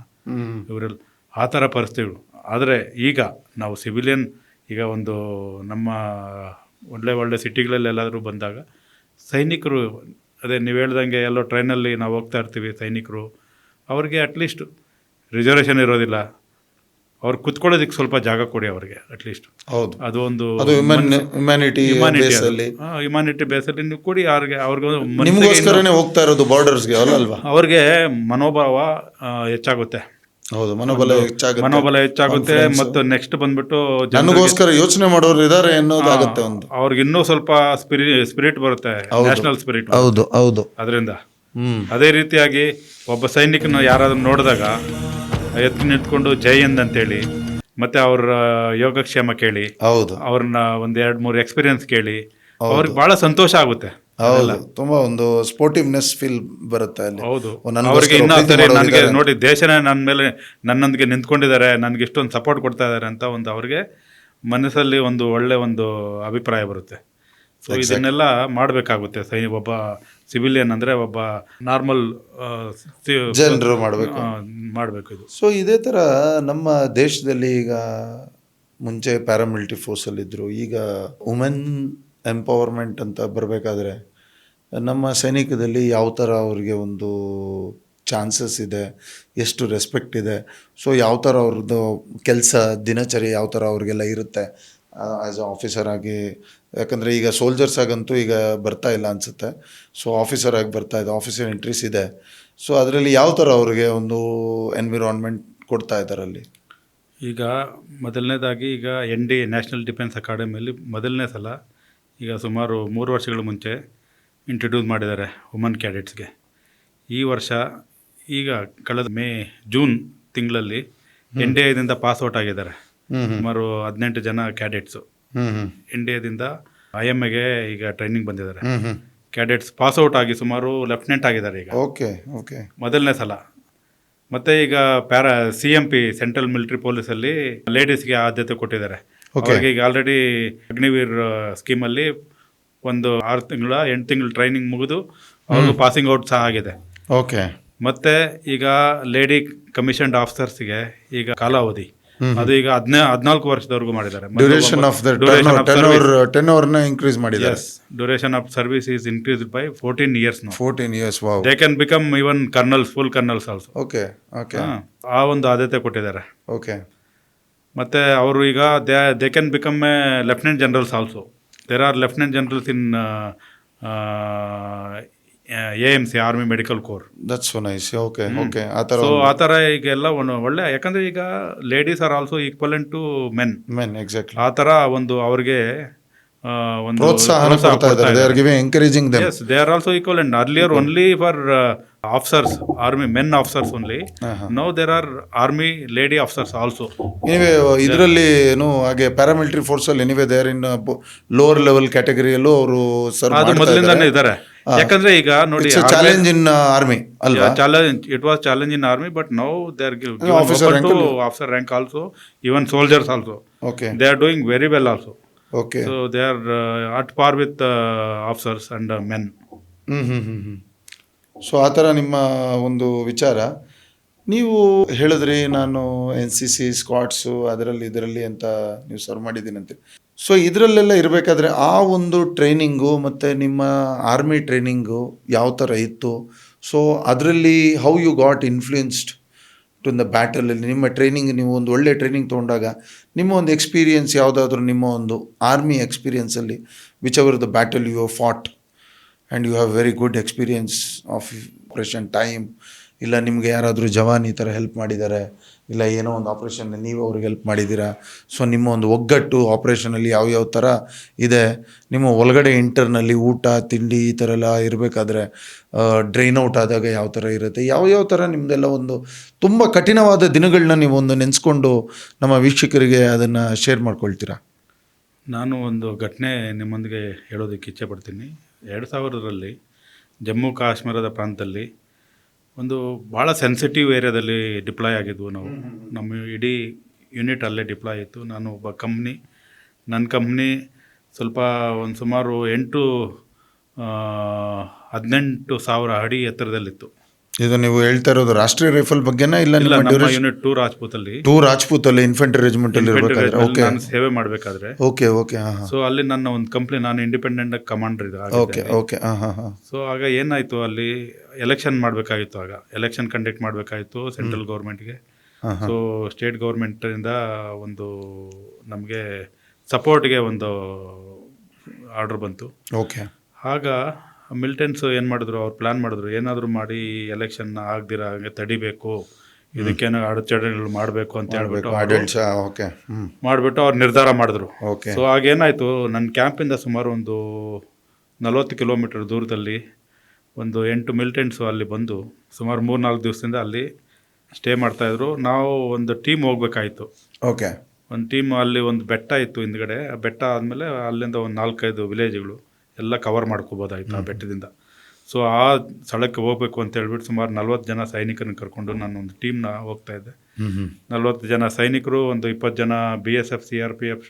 ಇವರೆಲ್ಲ. ಆ ಥರ ಪರಿಸ್ಥಿತಿಗಳು. ಆದರೆ ಈಗ ನಾವು ಸಿವಿಲಿಯನ್ ಈಗ ಒಂದು ನಮ್ಮ ಒಳ್ಳೆ ಸಿಟಿಗಳಲ್ಲಿ ಎಲ್ಲಾದರೂ ಬಂದಾಗ ಸೈನಿಕರು, ಅದೇ ನೀವು ಹೇಳ್ದಂಗೆ ಎಲ್ಲೋ ಟ್ರೈನಲ್ಲಿ ನಾವು ಹೋಗ್ತಾ ಇರ್ತೀವಿ, ಸೈನಿಕರು ಅವ್ರಿಗೆ ಅಟ್ಲೀಸ್ಟ್ ರಿಸರ್ವೇಷನ್ ಇರೋದಿಲ್ಲ, ಅವ್ರು ಕುತ್ಕೊಳ್ಳೋದಕ್ಕೆ ಸ್ವಲ್ಪ ಜಾಗ ಕೊಡಿ ಅವ್ರಿಗೆ ಅಟ್ಲೀಸ್ಟ್. ಹೌದು, ಅದು ಒಂದು ಅದು ಹ್ಯುಮ್ಯಾನಿಟಿ ಬೇಸಲ್ಲಿ, ಹ್ಯುಮ್ಯಾನಿಟಿ ಬೇಸಲ್ಲಿ ನೀವು ಕೊಡಿ ಅವ್ರಿಗೆ ನಿಮಗೋಸ್ಕರನೇ ಹೋಗ್ತಾ ಇರೋದು ಬಾರ್ಡರ್ಸ್ಗೆ ಅಲ್ವಾ. ಅವ್ರಿಗೆ ಮನೋಭಾವ ಹೆಚ್ಚಾಗುತ್ತೆ. ಹೌದು, ಮನೋಬಲ ಹೆಚ್ಚಾಗುತ್ತೆ. ಮತ್ತು ನೆಕ್ಸ್ಟ್ ಬಂದ್ಬಿಟ್ಟು ನನಗೋಸ್ಕರ ಯೋಚನೆ ಮಾಡೋರು ಇದಾರೆ ಅನ್ನೋದಾಗುತ್ತೆ ಒಂದು. ಅವ್ರಿಗೆ ಇನ್ನೂ ಸ್ವಲ್ಪ ಸ್ಪಿರಿಟ್ ಬರುತ್ತೆ, ನ್ಯಾಷನಲ್ ಸ್ಪಿರಿಟ್. ಹೌದು ಹೌದು. ಅದರಿಂದ ಅದೇ ರೀತಿಯಾಗಿ ಒಬ್ಬ ಸೈನಿಕನ ಯಾರಾದ್ರೂ ನೋಡಿದಾಗ ಎತ್ತು ನಿಂತ್ಕೊಂಡು ಜೈ ಹಿಂದ್ ಅಂತೇಳಿ, ಮತ್ತೆ ಅವ್ರ ಯೋಗಕ್ಷೇಮ ಕೇಳಿ, ಹೌದು, ಅವ್ರನ್ನ ಒಂದ್ 2-3 ಎಕ್ಸ್ಪೀರಿಯನ್ಸ್ ಕೇಳಿ ಅವ್ರಿಗೆ ಬಹಳ ಸಂತೋಷ ಆಗುತ್ತೆ. ಹೌದು, ತುಂಬಾ ಒಂದು ಸ್ಪೋರ್ಟಿವ್ನೆಸ್ ಫೀಲ್ ಬರುತ್ತೆ ಅಲ್ಲಿ. ಹೌದು, ಅವ್ರಿಗೆ ಇನ್ನೂ ನನಗೆ ನೋಡಿ ದೇಶನೇ ನನ್ನೊಂದಿಗೆ ನಿಂತ್ಕೊಂಡಿದ್ದಾರೆ, ನನ್ಗೆ ಇಷ್ಟೊಂದು ಸಪೋರ್ಟ್ ಕೊಡ್ತಾ ಇದ್ದಾರೆ ಅಂತ ಒಂದು ಅವ್ರಿಗೆ ಮನಸ್ಸಲ್ಲಿ ಒಂದು ಒಳ್ಳೆ ಒಂದು ಅಭಿಪ್ರಾಯ ಬರುತ್ತೆ. ಸೊ ಇದನ್ನೆಲ್ಲ ಮಾಡಬೇಕಾಗುತ್ತೆ. ಒಬ್ಬ ಸಿವಿಲಿಯನ್ ಅಂದರೆ ಒಬ್ಬ ನಾರ್ಮಲ್ ಜನರು ಮಾಡಬೇಕು ಇದು. ಸೊ ಇದೇ ಥರ ನಮ್ಮ ದೇಶದಲ್ಲಿ ಈಗ ಮುಂಚೆ ಪ್ಯಾರಾಮಿಲಿಟರಿ ಫೋರ್ಸಲ್ಲಿದ್ದರು, ಈಗ ವುಮೆನ್ ಎಂಪವರ್ಮೆಂಟ್ ಅಂತ ಬರಬೇಕಾದ್ರೆ ನಮ್ಮ ಸೈನಿಕದಲ್ಲಿ ಯಾವ ಥರ ಅವ್ರಿಗೆ ಒಂದು ಚಾನ್ಸಸ್ ಇದೆ, ಎಷ್ಟು ರೆಸ್ಪೆಕ್ಟ್ ಇದೆ, ಸೊ ಯಾವ ಥರ ಅವ್ರದ್ದು ಕೆಲಸ ದಿನಚರಿ ಯಾವ ಥರ ಅವ್ರಿಗೆಲ್ಲ ಇರುತ್ತೆ ಆ್ಯಸ್ ಅ ಆಫೀಸರ್ ಆಗಿ. ಯಾಕಂದರೆ ಈಗ ಸೋಲ್ಜರ್ಸ್ ಆಗಂತೂ ಈಗ ಬರ್ತಾ ಇಲ್ಲ ಅನಿಸುತ್ತೆ, ಸೊ ಆಫೀಸರ್ ಆಗಿ ಬರ್ತಾ ಇದೆ, ಆಫೀಸರ್ ಎಂಟ್ರೀಸ್ ಇದೆ. ಸೊ ಅದರಲ್ಲಿ ಯಾವ ಥರ ಅವ್ರಿಗೆ ಒಂದು ಎನ್ವಿರಾನ್ಮೆಂಟ್ ಕೊಡ್ತಾ ಇದ್ದಾರೆ ಅಲ್ಲಿ? ಈಗ ಮೊದಲನೇದಾಗಿ ಈಗ ND ನ್ಯಾಷನಲ್ ಡಿಫೆನ್ಸ್ ಅಕಾಡೆಮಿಯಲ್ಲಿ ಮೊದಲನೇ ಸಲ ಈಗ ಸುಮಾರು 3 ವರ್ಷಗಳ ಮುಂಚೆ ಇಂಟ್ರೊಡ್ಯೂಸ್ ಮಾಡಿದ್ದಾರೆ ವುಮನ್ ಕ್ಯಾಡೆಟ್ಸ್ಗೆ. ಈ ವರ್ಷ ಈಗ ಕಳೆದ ಜೂನ್ ತಿಂಗಳಲ್ಲಿ NDAದಿಂದ ಪಾಸ್ಔಟ್ ಆಗಿದ್ದಾರೆ ಸುಮಾರು 18 ಜನ ಕ್ಯಾಡೆಟ್ಸು. NDAದಿಂದ IMAಗೆ ಈಗ ಟ್ರೈನಿಂಗ್ ಬಂದಿದ್ದಾರೆ. ಕ್ಯಾಡೆಟ್ಸ್ ಪಾಸ್ಔಟ್ ಆಗಿ ಸುಮಾರು ಲೆಫ್ಟಿನೆಂಟ್ ಆಗಿದ್ದಾರೆ ಈಗ. ಓಕೆ ಓಕೆ, ಮೊದಲನೇ ಸಲ. ಮತ್ತು ಈಗ CMP ಸೆಂಟ್ರಲ್ ಮಿಲಿಟರಿ ಪೊಲೀಸಲ್ಲಿ ಲೇಡೀಸ್ಗೆ ಆದ್ಯತೆ ಕೊಟ್ಟಿದ್ದಾರೆ. ಅವ್ರಿಗೆ ಈಗ ಆಲ್ರೆಡಿ ಅಗ್ನಿವೀರ್ ಸ್ಕೀಮಲ್ಲಿ ಒಂದು 8 ತಿಂಗಳು ಟ್ರೈನಿಂಗ್ ಮುಗಿದು ಅವ್ರಿಗೂ ಪಾಸಿಂಗ್ ಔಟ್ ಸಹ ಆಗಿದೆ. ಓಕೆ. ಮತ್ತು ಈಗ ಲೇಡಿ ಕಮಿಷನ್ಡ್ ಆಫೀಸರ್ಸ್ಗೆ ಈಗ ಕಾಲಾವಧಿ ಅದು ಈಗ 14 ವರ್ಷದವರೆಗೂ ಮಾಡಿದ್ದಾರೆ. ಡ್ಯೂರೇಷನ್ ಆಫ್ ಇನ್ಕ್ರೀಸ್ ಮಾಡಿದ್ದಾರೆ. Duration of service is increased by 14 years now. 14 years, wow. They can become even colonels, full colonels also. Okay okay, ಆ ಒಂದು ಆದ್ಯತೆ ಕೊಟ್ಟಿದ್ದಾರೆ. ಓಕೆ. ಮತ್ತು ಅವರು ಈಗ they can become a lieutenant generals also. There are lieutenant generals in AMC, army medical corps. That's so nice. Okay okay. So ಆ ಥರ ಈಗ ಎಲ್ಲ ಒಳ್ಳೆ, ಯಾಕಂದರೆ ಈಗ ladies are also equivalent to men. Exactly. ಆ ಥರ ಒಂದು ಅವ್ರಿಗೆ ಒಂದು ಪ್ರೋತ್ಸಾಹ ಕೊಡ್ತಾ ಇದ್ದಾರೆ. They are giving, encouraging them. Yes, they are also equivalent. Earlier only for officers, army men officers only. Now there are army lady officers also. Anyway, ಇದರಲ್ಲಿ ಏನು ಹಾಗೆ ಪ್ಯಾರಾಮಿಲಿಟರಿ ಫೋರ್ಸ್ ಅಲ್ಲಿ anyway they are in lower level ಕ್ಯಾಟಗರಿಯಲ್ಲೂ ಅವರು serve ಅದು ಮೊದಲಿಂದಾನೇ ಇದ್ದಾರೆ. ಯಾಕಂದ್ರೆ ಈಗ ನೋಡಿ, ಚಾಲೆಂಜ್ ಇನ್ ಆರ್ಮಿ ಅಲ್ವಾ? It was challenge in army, but now they are given officer rank also, even soldiers also. Okay. They are doing very well also. Okay. So they are at par with officers and men. So ಆ ಥರ ನಿಮ್ಮ ಒಂದು ವಿಚಾರ. ನೀವು ಹೇಳಿದ್ರಿ ನಾನು NCC ಸ್ಕ್ವಾಡ್ಸು ಇದರಲ್ಲಿ ಅಂತ ನೀವು ಸರ್ವ್ ಮಾಡಿದ್ದೀನಿ ಅಂತ. ಸೊ ಇದರಲ್ಲೆಲ್ಲ ಇರಬೇಕಾದ್ರೆ ಆ ಒಂದು ಟ್ರೈನಿಂಗು ಮತ್ತು ನಿಮ್ಮ ಆರ್ಮಿ ಟ್ರೈನಿಂಗು ಯಾವ ಥರ ಇತ್ತು? ಸೊ ಅದರಲ್ಲಿ how you got influenced to the ಬ್ಯಾಟಲಲ್ಲಿ? ನಿಮ್ಮ ಟ್ರೈನಿಂಗ್, ನೀವು ಒಂದು ಒಳ್ಳೆ ಟ್ರೈನಿಂಗ್ ತೊಗೊಂಡಾಗ ನಿಮ್ಮ ಒಂದು ಎಕ್ಸ್ಪೀರಿಯನ್ಸ್ ಯಾವುದಾದ್ರೂ, ನಿಮ್ಮ ಒಂದು ಆರ್ಮಿ ಎಕ್ಸ್ಪೀರಿಯನ್ಸಲ್ಲಿ which ever the battle you have fought and you have very good experience of operation time, ಇಲ್ಲ ನಿಮಗೆ ಯಾರಾದರೂ ಜವಾನ್ ಈ ಥರ ಹೆಲ್ಪ್ ಮಾಡಿದ್ದಾರೆ, ಇಲ್ಲ ಏನೋ ಒಂದು ಆಪ್ರೇಷನ್ ನೀವು ಅವ್ರಿಗೆ ಹೆಲ್ಪ್ ಮಾಡಿದ್ದೀರಾ. ಸೊ ನಿಮ್ಮ ಒಂದು ಒಗ್ಗಟ್ಟು ಆಪ್ರೇಷನಲ್ಲಿ ಯಾವ್ಯಾವ ಥರ ಇದೆ, ನಿಮ್ಮ ಒಳಗಡೆ ಇಂಟರ್ನಲ್ಲಿ ಊಟ ತಿಂಡಿ ಈ ಥರ ಎಲ್ಲ ಇರಬೇಕಾದ್ರೆ ಡ್ರೈನ್ ಔಟ್ ಆದಾಗ ಯಾವ ಥರ ಇರುತ್ತೆ, ಯಾವ ಥರ ನಿಮ್ಮದೆಲ್ಲ ಒಂದು ತುಂಬ ಕಠಿಣವಾದ ದಿನಗಳನ್ನ ನೀವು ಒಂದು ನೆನೆಸ್ಕೊಂಡು ನಮ್ಮ ವೀಕ್ಷಕರಿಗೆ ಅದನ್ನು ಶೇರ್ ಮಾಡ್ಕೊಳ್ತೀರಾ? ನಾನು ಒಂದು ಘಟನೆ ನಿಮ್ಮೊಂದಿಗೆ ಹೇಳೋದಕ್ಕೆ ಇಚ್ಛೆ ಪಡ್ತೀನಿ. 2000ರಲ್ಲಿ ಜಮ್ಮು ಕಾಶ್ಮೀರದ ಪ್ರಾಂತದಲ್ಲಿ ಒಂದು ಭಾಳ ಸೆನ್ಸಿಟಿವ್ ಏರಿಯಾದಲ್ಲಿ ಡಿಪ್ಲಾಯ್ ಆಗಿದ್ವು ನಾವು. ನಮ್ಮ ಇಡೀ ಯೂನಿಟ್ ಅಲ್ಲೇ ಡಿಪ್ಲಾಯ್ ಇತ್ತು. ನಾನು ಒಬ್ಬ ನನ್ನ ಕಂಪ್ನಿ ಸ್ವಲ್ಪ ಒಂದು ಸುಮಾರು 18,000 ಅಡಿ ಎತ್ತರದಲ್ಲಿತ್ತು. ಇದು ನೀವು ಹೇಳ್ತಾ ಇರೋದು ರಾಷ್ಟ್ರೀಯ ರೈಫಲ್ ಬಗ್ಗೆನಾ ಇಲ್ಲ ಇಲ್ಲ, ನಿಮ್ಮ ನಮ್ಮ ಡ್ಯೂರೇಷನ್? ಯೂನಿಟ್ 2 ರಾಜ್ಪೂತಲ್ಲಿ ಟೂ ರಾಜ್ಪೂತ್ ಅಲ್ಲಿ ಇನ್ಫೆಂಟ್ರಿ ರೆಜಿಮೆಂಟ್ ಅಲ್ಲಿ ಇರಬೇಕಾದ್ರೆ. ಓಕೆ ನಾನು ಸೇವೆ ಮಾಡಬೇಕಾದ್ರೆ, ಓಕೆ ಓಕೆ ಹಾಂ ಹಾಂ ಸೊ ಅಲ್ಲಿ ನನ್ನ ಒಂದು ಕಂಪ್ನಿ, ನಾನು ಇಂಡಿಪೆಂಡೆಂಟ್ ಕಮಾಂಡರ್ ಓಕೆ ಓಕೆ ಹಾಂ ಹಾಂ ಹಾಂ ಸೊ ಆಗ ಏನಾಯಿತು, ಅಲ್ಲಿ ಎಲೆಕ್ಷನ್ ಮಾಡಬೇಕಾಗಿತ್ತು. ಆಗ ಎಲೆಕ್ಷನ್ ಕಂಡಕ್ಟ್ ಮಾಡಬೇಕಾಗಿತ್ತು ಸೆಂಟ್ರಲ್ ಗೌರ್ಮೆಂಟ್ಗೆ. ಸೊ ಸ್ಟೇಟ್ ಗೌರ್ಮೆಂಟಿಂದ ಒಂದು ನಮಗೆ ಸಪೋರ್ಟ್ಗೆ ಒಂದು ಆರ್ಡರ್ ಬಂತು. ಓಕೆ ಆಗ ಮಿಲಿಟೆಂಟ್ಸು ಏನು ಮಾಡಿದ್ರು, ಅವ್ರು ಪ್ಲ್ಯಾನ್ ಮಾಡಿದ್ರು, ಏನಾದರೂ ಮಾಡಿ ಎಲೆಕ್ಷನ್ ಆಗದಿರ ಹಾಗೆ ತಡಿಬೇಕು, ಇದಕ್ಕೇನೋ ಅಡಚಣೆಗಳು ಮಾಡಬೇಕು ಅಂತ ಹೇಳ್ಬಿಟ್ಟು ಆಡಳಿತ ಓಕೆ ಮಾಡಿಬಿಟ್ಟು ಅವ್ರು ನಿರ್ಧಾರ ಮಾಡಿದ್ರು. ಓಕೆ ಸೊ ಆಗೇನಾಯಿತು, ನನ್ನ ಕ್ಯಾಂಪಿಂದ ಸುಮಾರು ಒಂದು 40 ಕಿಲೋಮೀಟರ್ ದೂರದಲ್ಲಿ ಒಂದು 8 ಮಿಲಿಟೆಂಟ್ಸು ಅಲ್ಲಿ ಬಂದು ಸುಮಾರು 3-4 ದಿವಸದಿಂದ ಅಲ್ಲಿ ಸ್ಟೇ ಮಾಡ್ತಾಯಿದ್ರು. ನಾವು ಒಂದು ಟೀಮ್ ಹೋಗ್ಬೇಕಾಯಿತು. ಓಕೆ ಒಂದು ಟೀಮ್ ಅಲ್ಲಿ ಒಂದು ಬೆಟ್ಟ ಇತ್ತು ಹಿಂದ್ಗಡೆ. ಆ ಬೆಟ್ಟ ಆದಮೇಲೆ ಅಲ್ಲಿಂದ ಒಂದು 4-5 ವಿಲೇಜ್ಗಳು ಎಲ್ಲ ಕವರ್ ಮಾಡ್ಕೋಬೋದಾಯ್ತು ಆ ಬೆಟ್ಟದಿಂದ. ಸೊ ಆ ಸ್ಥಳಕ್ಕೆ ಹೋಗ್ಬೇಕು ಅಂತ ಹೇಳ್ಬಿಟ್ಟು ಸುಮಾರು 40 ಜನ ಸೈನಿಕರನ್ನ ಕರ್ಕೊಂಡು ನಾನು ಒಂದು ಟೀಮ್ನ ಹೋಗ್ತಾ ಇದ್ದೆ. 40 ಜನ ಸೈನಿಕರು, ಒಂದು 20 ಜನ BSF CRPF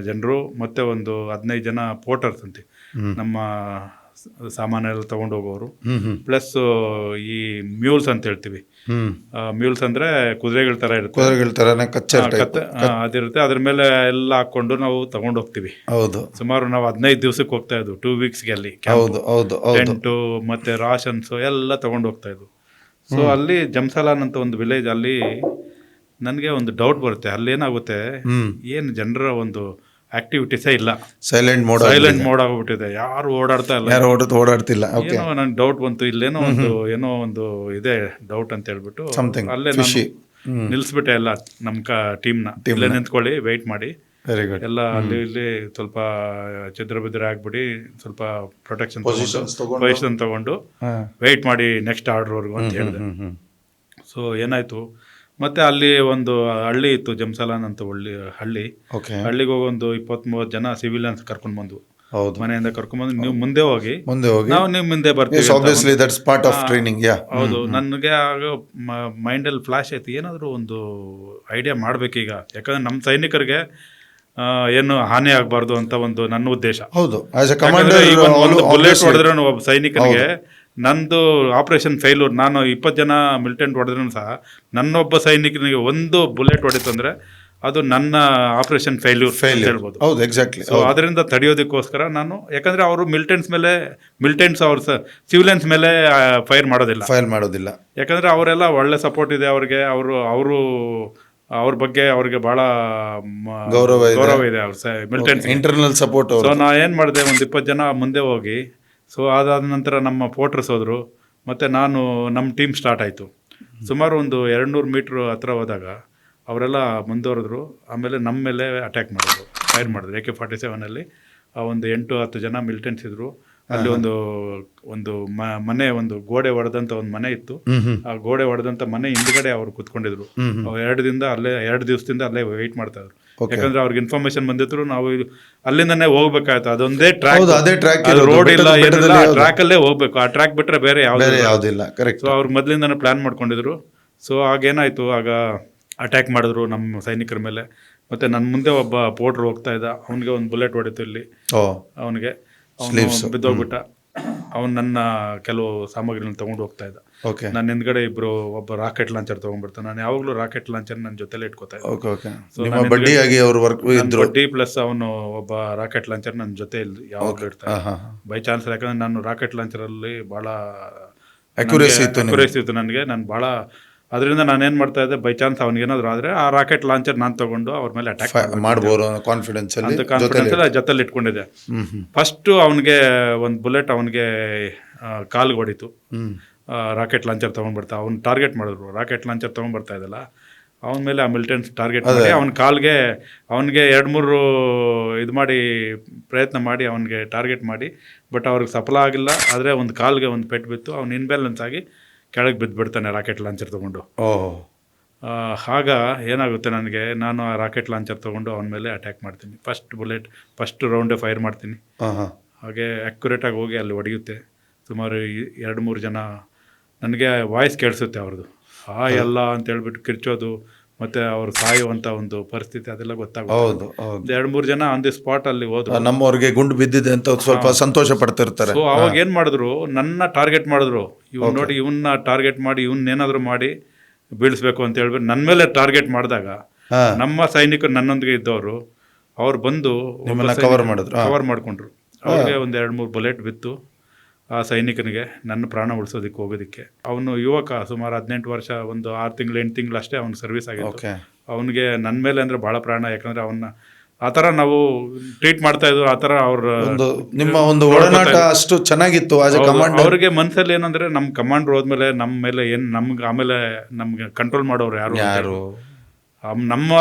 ಜನರು, ಮತ್ತು ಒಂದು 15 ಜನ ಪೋರ್ಟರ್ಸ್ ಅಂತೆ, ನಮ್ಮ ಸಾಮಾನೆಲ್ಲ ತೊಗೊಂಡು ಹೋಗೋರು, ಪ್ಲಸ್ ಈ ಮ್ಯೂಲ್ಸ್ ಅಂತ ಹೇಳ್ತೀವಿ. ಮ್ಯೂಲ್ಸ್ ಅಂದರೆ ಕುದುರೆಗಳ ಥರ ಇರುತ್ತೆ, ಕುದುರೆಗಳ ಥರನೇ ಅದಿರುತ್ತೆ. ಅದ್ರ ಮೇಲೆ ಎಲ್ಲ ಹಾಕ್ಕೊಂಡು ನಾವು ತಗೊಂಡು ಹೋಗ್ತೀವಿ. ಹೌದು, ಸುಮಾರು ನಾವು 15 ದಿವಸಕ್ಕೆ ಹೋಗ್ತಾ ಇದ್ವು, 2 ವೀಕ್ಸ್ಗೆ. ಅಲ್ಲಿ ಹೌದು ಹೌದು ಟೆಂಟು ಮತ್ತು ರಾಷನ್ಸು ಎಲ್ಲ ತಗೊಂಡು ಹೋಗ್ತಾ ಇದ್ವು. ಸೊ ಅಲ್ಲಿ ಜಮ್ಸಲಾನ್ ಅಂತ ಒಂದು ವಿಲೇಜ್, ಅಲ್ಲಿ ನನಗೆ ಒಂದು ಡೌಟ್ ಬರುತ್ತೆ, ಅಲ್ಲೇನಾಗುತ್ತೆ, ಏನು ಜನರ ಒಂದು ಆಕ್ಟಿವಿಟೀಸೇ ಇಲ್ಲ, ಸೈಲೆಂಟ್ ಮೋಡ್ ಆಗೋಗ್ಬಿಟ್ಟಿದೆ, ಯಾರು ಓಡಾಡ್ತಾ ಇಲ್ಲ, ಯಾರು ಓಡಾಡ್ತಿಲ್ಲ. ಏನೋ ನಂಗೆ ಡೌಟ್ ಬಂತು, ಇಲ್ಲೇನೋ ಏನೋ ಒಂದು ಇದೆ ಡೌಟ್ ಅಂತ ಹೇಳ್ಬಿಟ್ಟು ಅಲ್ಲೇ ನಾನು ನಿಲ್ಲಿಸ್ಬಿಟ್ಟೆ ಎಲ್ಲ ನಮ್ಮ ಟೀಮ್ನ. ಇಲ್ಲೇ ನಿಂತ್ಕೊಳ್ಳಿ, ವೆಯ್ಟ್ ಮಾಡಿ, ವೆರಿ ಗುಡ್. ಎಲ್ಲ ಅಲ್ಲಿ ಇಲ್ಲಿ ಸ್ವಲ್ಪ ಚಿದ್ರ ಆಗ್ಬಿಡಿ, ಸ್ವಲ್ಪ ಪ್ರೊಟೆಕ್ಷನ್ ಪೊಸಿಷನ್ ತಗೊಂಡು ವೆಯ್ಟ್ ಮಾಡಿ ನೆಕ್ಸ್ಟ್ ಆರ್ಡರ್ವರೆಗೂ ಅಂತ ಹೇಳಿದೆ. ಸೊ ಏನಾಯ್ತು, ಮತ್ತೆ ಅಲ್ಲಿ ಒಂದು ಹಳ್ಳಿ ಇತ್ತು, ಜಮ್ಸಲಾನ್ ಅಂತ ಹಳ್ಳಿಗೆ ಹೋಗಿ ಒಂದು 20-30 ಜನ ಸಿವಿಲಿಯನ್ಸ್ ಕರ್ಕೊಂಡು ಬಂದು, ಮನೆಯಿಂದ ಕರ್ಕೊಂಡ್ಬಂದು, ನೀವು ಮುಂದೆ ಹೋಗಿ ನಾವು ನೀವು ಮುಂದೆ ಬರ್ತೀವಿ. ಹೌದು, ನನಗೆ ಆಗ ಮೈಂಡಲ್ಲಿ ಫ್ಲಾಶ್ ಆಯ್ತು, ಏನಾದರೂ ಒಂದು ಐಡಿಯಾ ಮಾಡ್ಬೇಕೀಗ, ಯಾಕಂದ್ರೆ ನಮ್ಮ ಸೈನಿಕರಿಗೆ ಏನು ಹಾನಿ ಆಗಬಾರ್ದು ಅಂತ ಒಂದು ನನ್ನ ಉದ್ದೇಶ. ಹೌದು, ಬುಲೆಟ್ ಹೊಡೆದ್ರೆ ಒಬ್ಬ ಸೈನಿಕನಿಗೆ, ನಂದು ಆಪರೇಷನ್ ಫೇಲ್ಯೂರ್, ನಾನು 20 ಜನ ಮಿಲಿಟೆಂಟ್ ಹೊಡೆದ್ರೂ ಸಹ ನನ್ನೊಬ್ಬ ಸೈನಿಕನಿಗೆ ಒಂದು ಬುಲೆಟ್ ಹೊಡಿತಂದ್ರೆ ಅದು ನನ್ನ ಆಪರೇಷನ್ ಫೇಲ್ಯೂರ್ ಹೇಳ್ಬೋದು. ಹೌದು, ಎಕ್ಸಾಕ್ಟ್ಲಿ. ಸೊ ಅದರಿಂದ ತಡೆಯೋದಕ್ಕೋಸ್ಕರ ನಾನು, ಯಾಕಂದ್ರೆ ಅವರು ಮಿಲಿಟೆಂಟ್ಸ್ ಅವ್ರ ಸಿವಿಲಿಯನ್ಸ್ ಮೇಲೆ ಫೈರ್ ಮಾಡೋದಿಲ್ಲ, ಯಾಕಂದ್ರೆ ಅವರೆಲ್ಲ ಒಳ್ಳೆ ಸಪೋರ್ಟ್ ಇದೆ ಅವ್ರಿಗೆ, ಅವ್ರ ಬಗ್ಗೆ ಅವ್ರಿಗೆ ಬಹಳ ಗೌರವ ಇದೆ ಅವ್ರ ಮಿಲಿಟೆಂಟ್ಸ್, ಇಂಟರ್ನಲ್ ಸಪೋರ್ಟ್. ಸೊ ನಾ ಏನು ಮಾಡಿದೆ, ಒಂದು 20 ಜನ ಮುಂದೆ ಹೋಗಿ, ಸೊ ಅದಾದ ನಂತರ ನಮ್ಮ ಪೋರ್ಟರ್ಸ್ ಹೋದರು, ಮತ್ತು ನಮ್ಮ ಟೀಮ್ ಸ್ಟಾರ್ಟ್ ಆಯಿತು. ಸುಮಾರು ಒಂದು 200 ಮೀಟ್ರ್ ಹತ್ರ ಹೋದಾಗ ಅವರೆಲ್ಲ ಮುಂದುವರೆದ್ರು. ಆಮೇಲೆ ನಮ್ಮ ಮೇಲೆ ಅಟ್ಯಾಕ್ ಮಾಡಿದ್ರು, ಫೈರ್ ಮಾಡಿದ್ರು. AK-47 ಒಂದು 8-10 ಜನ ಮಿಲಿಟೆಂಟ್ಸ್ ಇದ್ದರು. ಅಲ್ಲಿ ಒಂದು ಮನೆ, ಒಂದು ಗೋಡೆ ಹೊಡೆದಂಥ ಒಂದು ಮನೆ ಇತ್ತು. ಆ ಗೋಡೆ ಹೊಡೆದಂಥ ಮನೆ ಹಿಂದ್ಗಡೆ ಅವ್ರು ಕುತ್ಕೊಂಡಿದ್ರು. 2 ದಿವಸದಿಂದ ಅಲ್ಲೇ ವೆಯ್ಟ್ ಮಾಡ್ತಾ ಇದ್ರು, ಯಾಕಂದ್ರೆ ಅವ್ರಿಗೆ ಇನ್ಫಾರ್ಮೇಶನ್ ಬಂದಿದ್ರು, ನಾವು ಅಲ್ಲಿಂದನೇ ಹೋಗ್ಬೇಕಾಯ್ತು. ಅದೊಂದೇ ಟ್ರ್ಯಾಕ್, ರೋಡ್ ಇಲ್ಲ, ಏನಿಲ್ಲ, ಟ್ರ್ಯಾಕ್ ಅಲ್ಲೇ ಹೋಗ್ಬೇಕು. ಆ ಟ್ರ್ಯಾಕ್ ಬಿಟ್ರೆ ಬೇರೆ ಯಾವುದಿಲ್ಲ. ಸೊ ಅವ್ರು ಮೊದಲಿಂದನೇ ಪ್ಲಾನ್ ಮಾಡ್ಕೊಂಡಿದ್ರು. ಸೊ ಆಗೇನಾಯ್ತು, ಆಗ ಅಟ್ಯಾಕ್ ಮಾಡಿದ್ರು ನಮ್ಮ ಸೈನಿಕರ ಮೇಲೆ. ಮತ್ತೆ ನನ್ನ ಮುಂದೆ ಒಬ್ಬ ಪೋರ್ಟರ್ ಹೋಗ್ತಾ ಇದ್ದ, ಅವನಿಗೆ ಒಂದು ಬುಲೆಟ್ ಹೊಡಿತು ಇಲ್ಲಿ, ಅವನಿಗೆ ಬಿದ್ದೋಗ್ಬಿಟ್ಟ. ಅವ್ನು ನನ್ನ ಕೆಲವು ಸಾಮಗ್ರಿಗಳನ್ನ ತೊಗೊಂಡು ಹೋಗ್ತಾ ಇದ್ದ. ನನ್ನ ಹಿಂದ್ಗಡೆ ಒಬ್ಬ ರಾಕೆಟ್ ಲಾಂಚರ್ ತೊಗೊಂಡ್ಬಿಡ್ತಾನೆ. ನಾನು ಯಾವಾಗಲೂ ರಾಕೆಟ್ ಲಾಂಚರ್ ನನ್ನ ಜೊತೆಲೆ ಇಟ್ಕೋತಾ ಇದ್ದೆ. ಬಡ್ಡಿ ಪ್ಲಸ್ ಅವನು ಒಬ್ಬ ರಾಕೆಟ್ ಲಾಂಚರ್ ನನ್ನ ಜೊತೆ ಯಾವಾಗಲೂ ಇರ್ತಾರೆ ಬೈ ಚಾನ್ಸ್. ಯಾಕಂದ್ರೆ ನಾನು ರಾಕೆಟ್ ಲಾಂಚರಲ್ಲಿ ಭಾಳ ಅಕ್ಯುರೇಸಿ ಇತ್ತು ನನಗೆ. ನಾನು ಭಾಳ ಅದರಿಂದ ನಾನೇನು ಮಾಡ್ತಾ ಇದ್ದೆ, ಬೈ ಚಾನ್ಸ್ ಅವ್ನಿಗೇನಾದ್ರು ಆದರೆ ಆ ರಾಕೆಟ್ ಲಾಂಚರ್ ನಾನು ತೊಗೊಂಡು ಅವ್ರ ಮೇಲೆ ಅಟ್ಯಾಕ್ ಮಾಡ್ಬೋದು ಕಾನ್ಫಿಡೆನ್ಸ್ ಜೊತೆಲಿ ಇಟ್ಕೊಂಡಿದ್ದೆ. ಫಸ್ಟು ಅವನಿಗೆ ಒಂದು ಬುಲೆಟ್ ಅವನಿಗೆ ಕಾಲ್ಗೆ ಹೊಡಿತು. ರಾಕೆಟ್ ಲಾಂಚರ್ ತೊಗೊಂಡ್ಬರ್ತಾ ಅವ್ನು ಟಾರ್ಗೆಟ್ ಮಾಡಿದ್ರು. ರಾಕೆಟ್ ಲಾಂಚರ್ ತೊಗೊಂಡ್ಬರ್ತಾ ಇದ್ದಲ್ಲ, ಅವನ ಮೇಲೆ ಆ ಮಿಲಿಟೆಂಟ್ಸ್ ಟಾರ್ಗೆಟ್ ಮಾಡಿ ಅವ್ನ ಕಾಲ್ಗೆ ಅವನಿಗೆ 2-3 ಇದು ಮಾಡಿ ಪ್ರಯತ್ನ ಮಾಡಿ ಅವನಿಗೆ ಟಾರ್ಗೆಟ್ ಮಾಡಿ, ಬಟ್ ಅವ್ರಿಗೆ ಸಫಲ ಆಗಿಲ್ಲ. ಆದರೆ ಒಂದು ಕಾಲ್ಗೆ ಒಂದು ಪೆಟ್ಟು ಬಿತ್ತು, ಅವ್ನು ಇನ್ಬ್ಯಾಲೆನ್ಸ್ ಆಗಿ ಕೆಳಗೆ ಬಿದ್ದುಬಿಡ್ತಾನೆ ರಾಕೆಟ್ ಲಾಂಚರ್ ತೊಗೊಂಡು. ಆಗ ಏನಾಗುತ್ತೆ, ನಾನು ಆ ರಾಕೆಟ್ ಲಾಂಚರ್ ತೊಗೊಂಡು ಅವನ ಮೇಲೆ ಅಟ್ಯಾಕ್ ಮಾಡ್ತೀನಿ. ಫಸ್ಟ್ ರೌಂಡೇ ಫೈರ್ ಮಾಡ್ತೀನಿ. ಹಾಗೆ ಅಕ್ಯುರೇಟಾಗಿ ಹೋಗಿ ಅಲ್ಲಿ ಹೊಡೆಯುತ್ತೆ. ಸುಮಾರು 2-3 ಜನ, ನನಗೆ ವಾಯ್ಸ್ ಕೇಳಿಸುತ್ತೆ ಅವ್ರದ್ದು, ಎಲ್ಲ ಅಂತ ಹೇಳ್ಬಿಟ್ಟು ಕಿರ್ಚೋದು, ಮತ್ತೆ ಅವ್ರು ಸಾಯುವಂಥ ಒಂದು ಪರಿಸ್ಥಿತಿ ಅದೆಲ್ಲ ಗೊತ್ತಾಗುತ್ತೆ. ಹೌದು ಹೌದು. 2-3 ಜನ ಆನ್ ದಿ ಸ್ಪಾಟ್ ಅಲ್ಲಿ ಹೋದ್ರು. ನಮ್ಮವ್ರಿಗೆ ಗುಂಡು ಬಿದ್ದಿದೆ ಅಂತ ಸ್ವಲ್ಪ ಸಂತೋಷ ಪಡ್ತಿರ್ತಾರೆ. ಸೊ ಅವಾಗ ಏನು ಮಾಡಿದ್ರು, ನನ್ನ ಟಾರ್ಗೆಟ್ ಮಾಡಿದ್ರು. ಇವ್ನು ನೋಡಿ, ಇವನ್ನ ಟಾರ್ಗೆಟ್ ಮಾಡಿ ಇವನ್ನೇನಾದರೂ ಮಾಡಿ ಬೀಳಿಸ್ಬೇಕು ಅಂತ ಹೇಳ್ಬಿಟ್ಟು ನನ್ನ ಮೇಲೆ ಟಾರ್ಗೆಟ್ ಮಾಡಿದಾಗ ನಮ್ಮ ಸೈನಿಕರು ನನ್ನೊಂದಿಗೆ ಇದ್ದವರು ಅವ್ರು ಬಂದು ಕವರ್ ಮಾಡ್ಕೊಂಡ್ರು. ಅವ್ರಿಗೆ ಒಂದು 2-3 ಬುಲೆಟ್ ಬಿತ್ತು ಆ ಸೈನಿಕನಿಗೆ, ನನ್ನ ಪ್ರಾಣ ಉಳಿಸೋದಕ್ಕೆ ಹೋಗೋದಕ್ಕೆ. ಅವನು ಯುವಕ, ಸುಮಾರು 18 ವರ್ಷ, ಒಂದು 6 ತಿಂಗಳು 8 ತಿಂಗಳು ಅಷ್ಟೇ ಅವ್ನು ಸರ್ವಿಸ್ ಆಗಿತ್ತು. ಅವನಿಗೆ ನನ್ನ ಮೇಲೆ ಅಂದರೆ ಭಾಳ ಪ್ರಾಣ. ಯಾಕಂದರೆ ಅವನ್ನ ಆ ಥರ ನಾವು ಟ್ರೀಟ್ ಮಾಡ್ತಾ ಇದ್ವು. ಆ ಥರ ನಿಮ್ಮ ಒಂದು ಒಡನಾಟ ಅಷ್ಟು ಚೆನ್ನಾಗಿತ್ತು. ಅವ್ರಿಗೆ ಮನಸ್ಸಲ್ಲಿ ಏನಂದರೆ, ನಮ್ಮ ಕಮಾಂಡ್ರ್ ಹೋದ್ಮೇಲೆ ನಮ್ಮ ಮೇಲೆ ಏನು ನಮ್ಗೆ ಆಮೇಲೆ ನಮ್ಗೆ ಕಂಟ್ರೋಲ್ ಮಾಡೋರು ಯಾರು, ನಮ್ಮ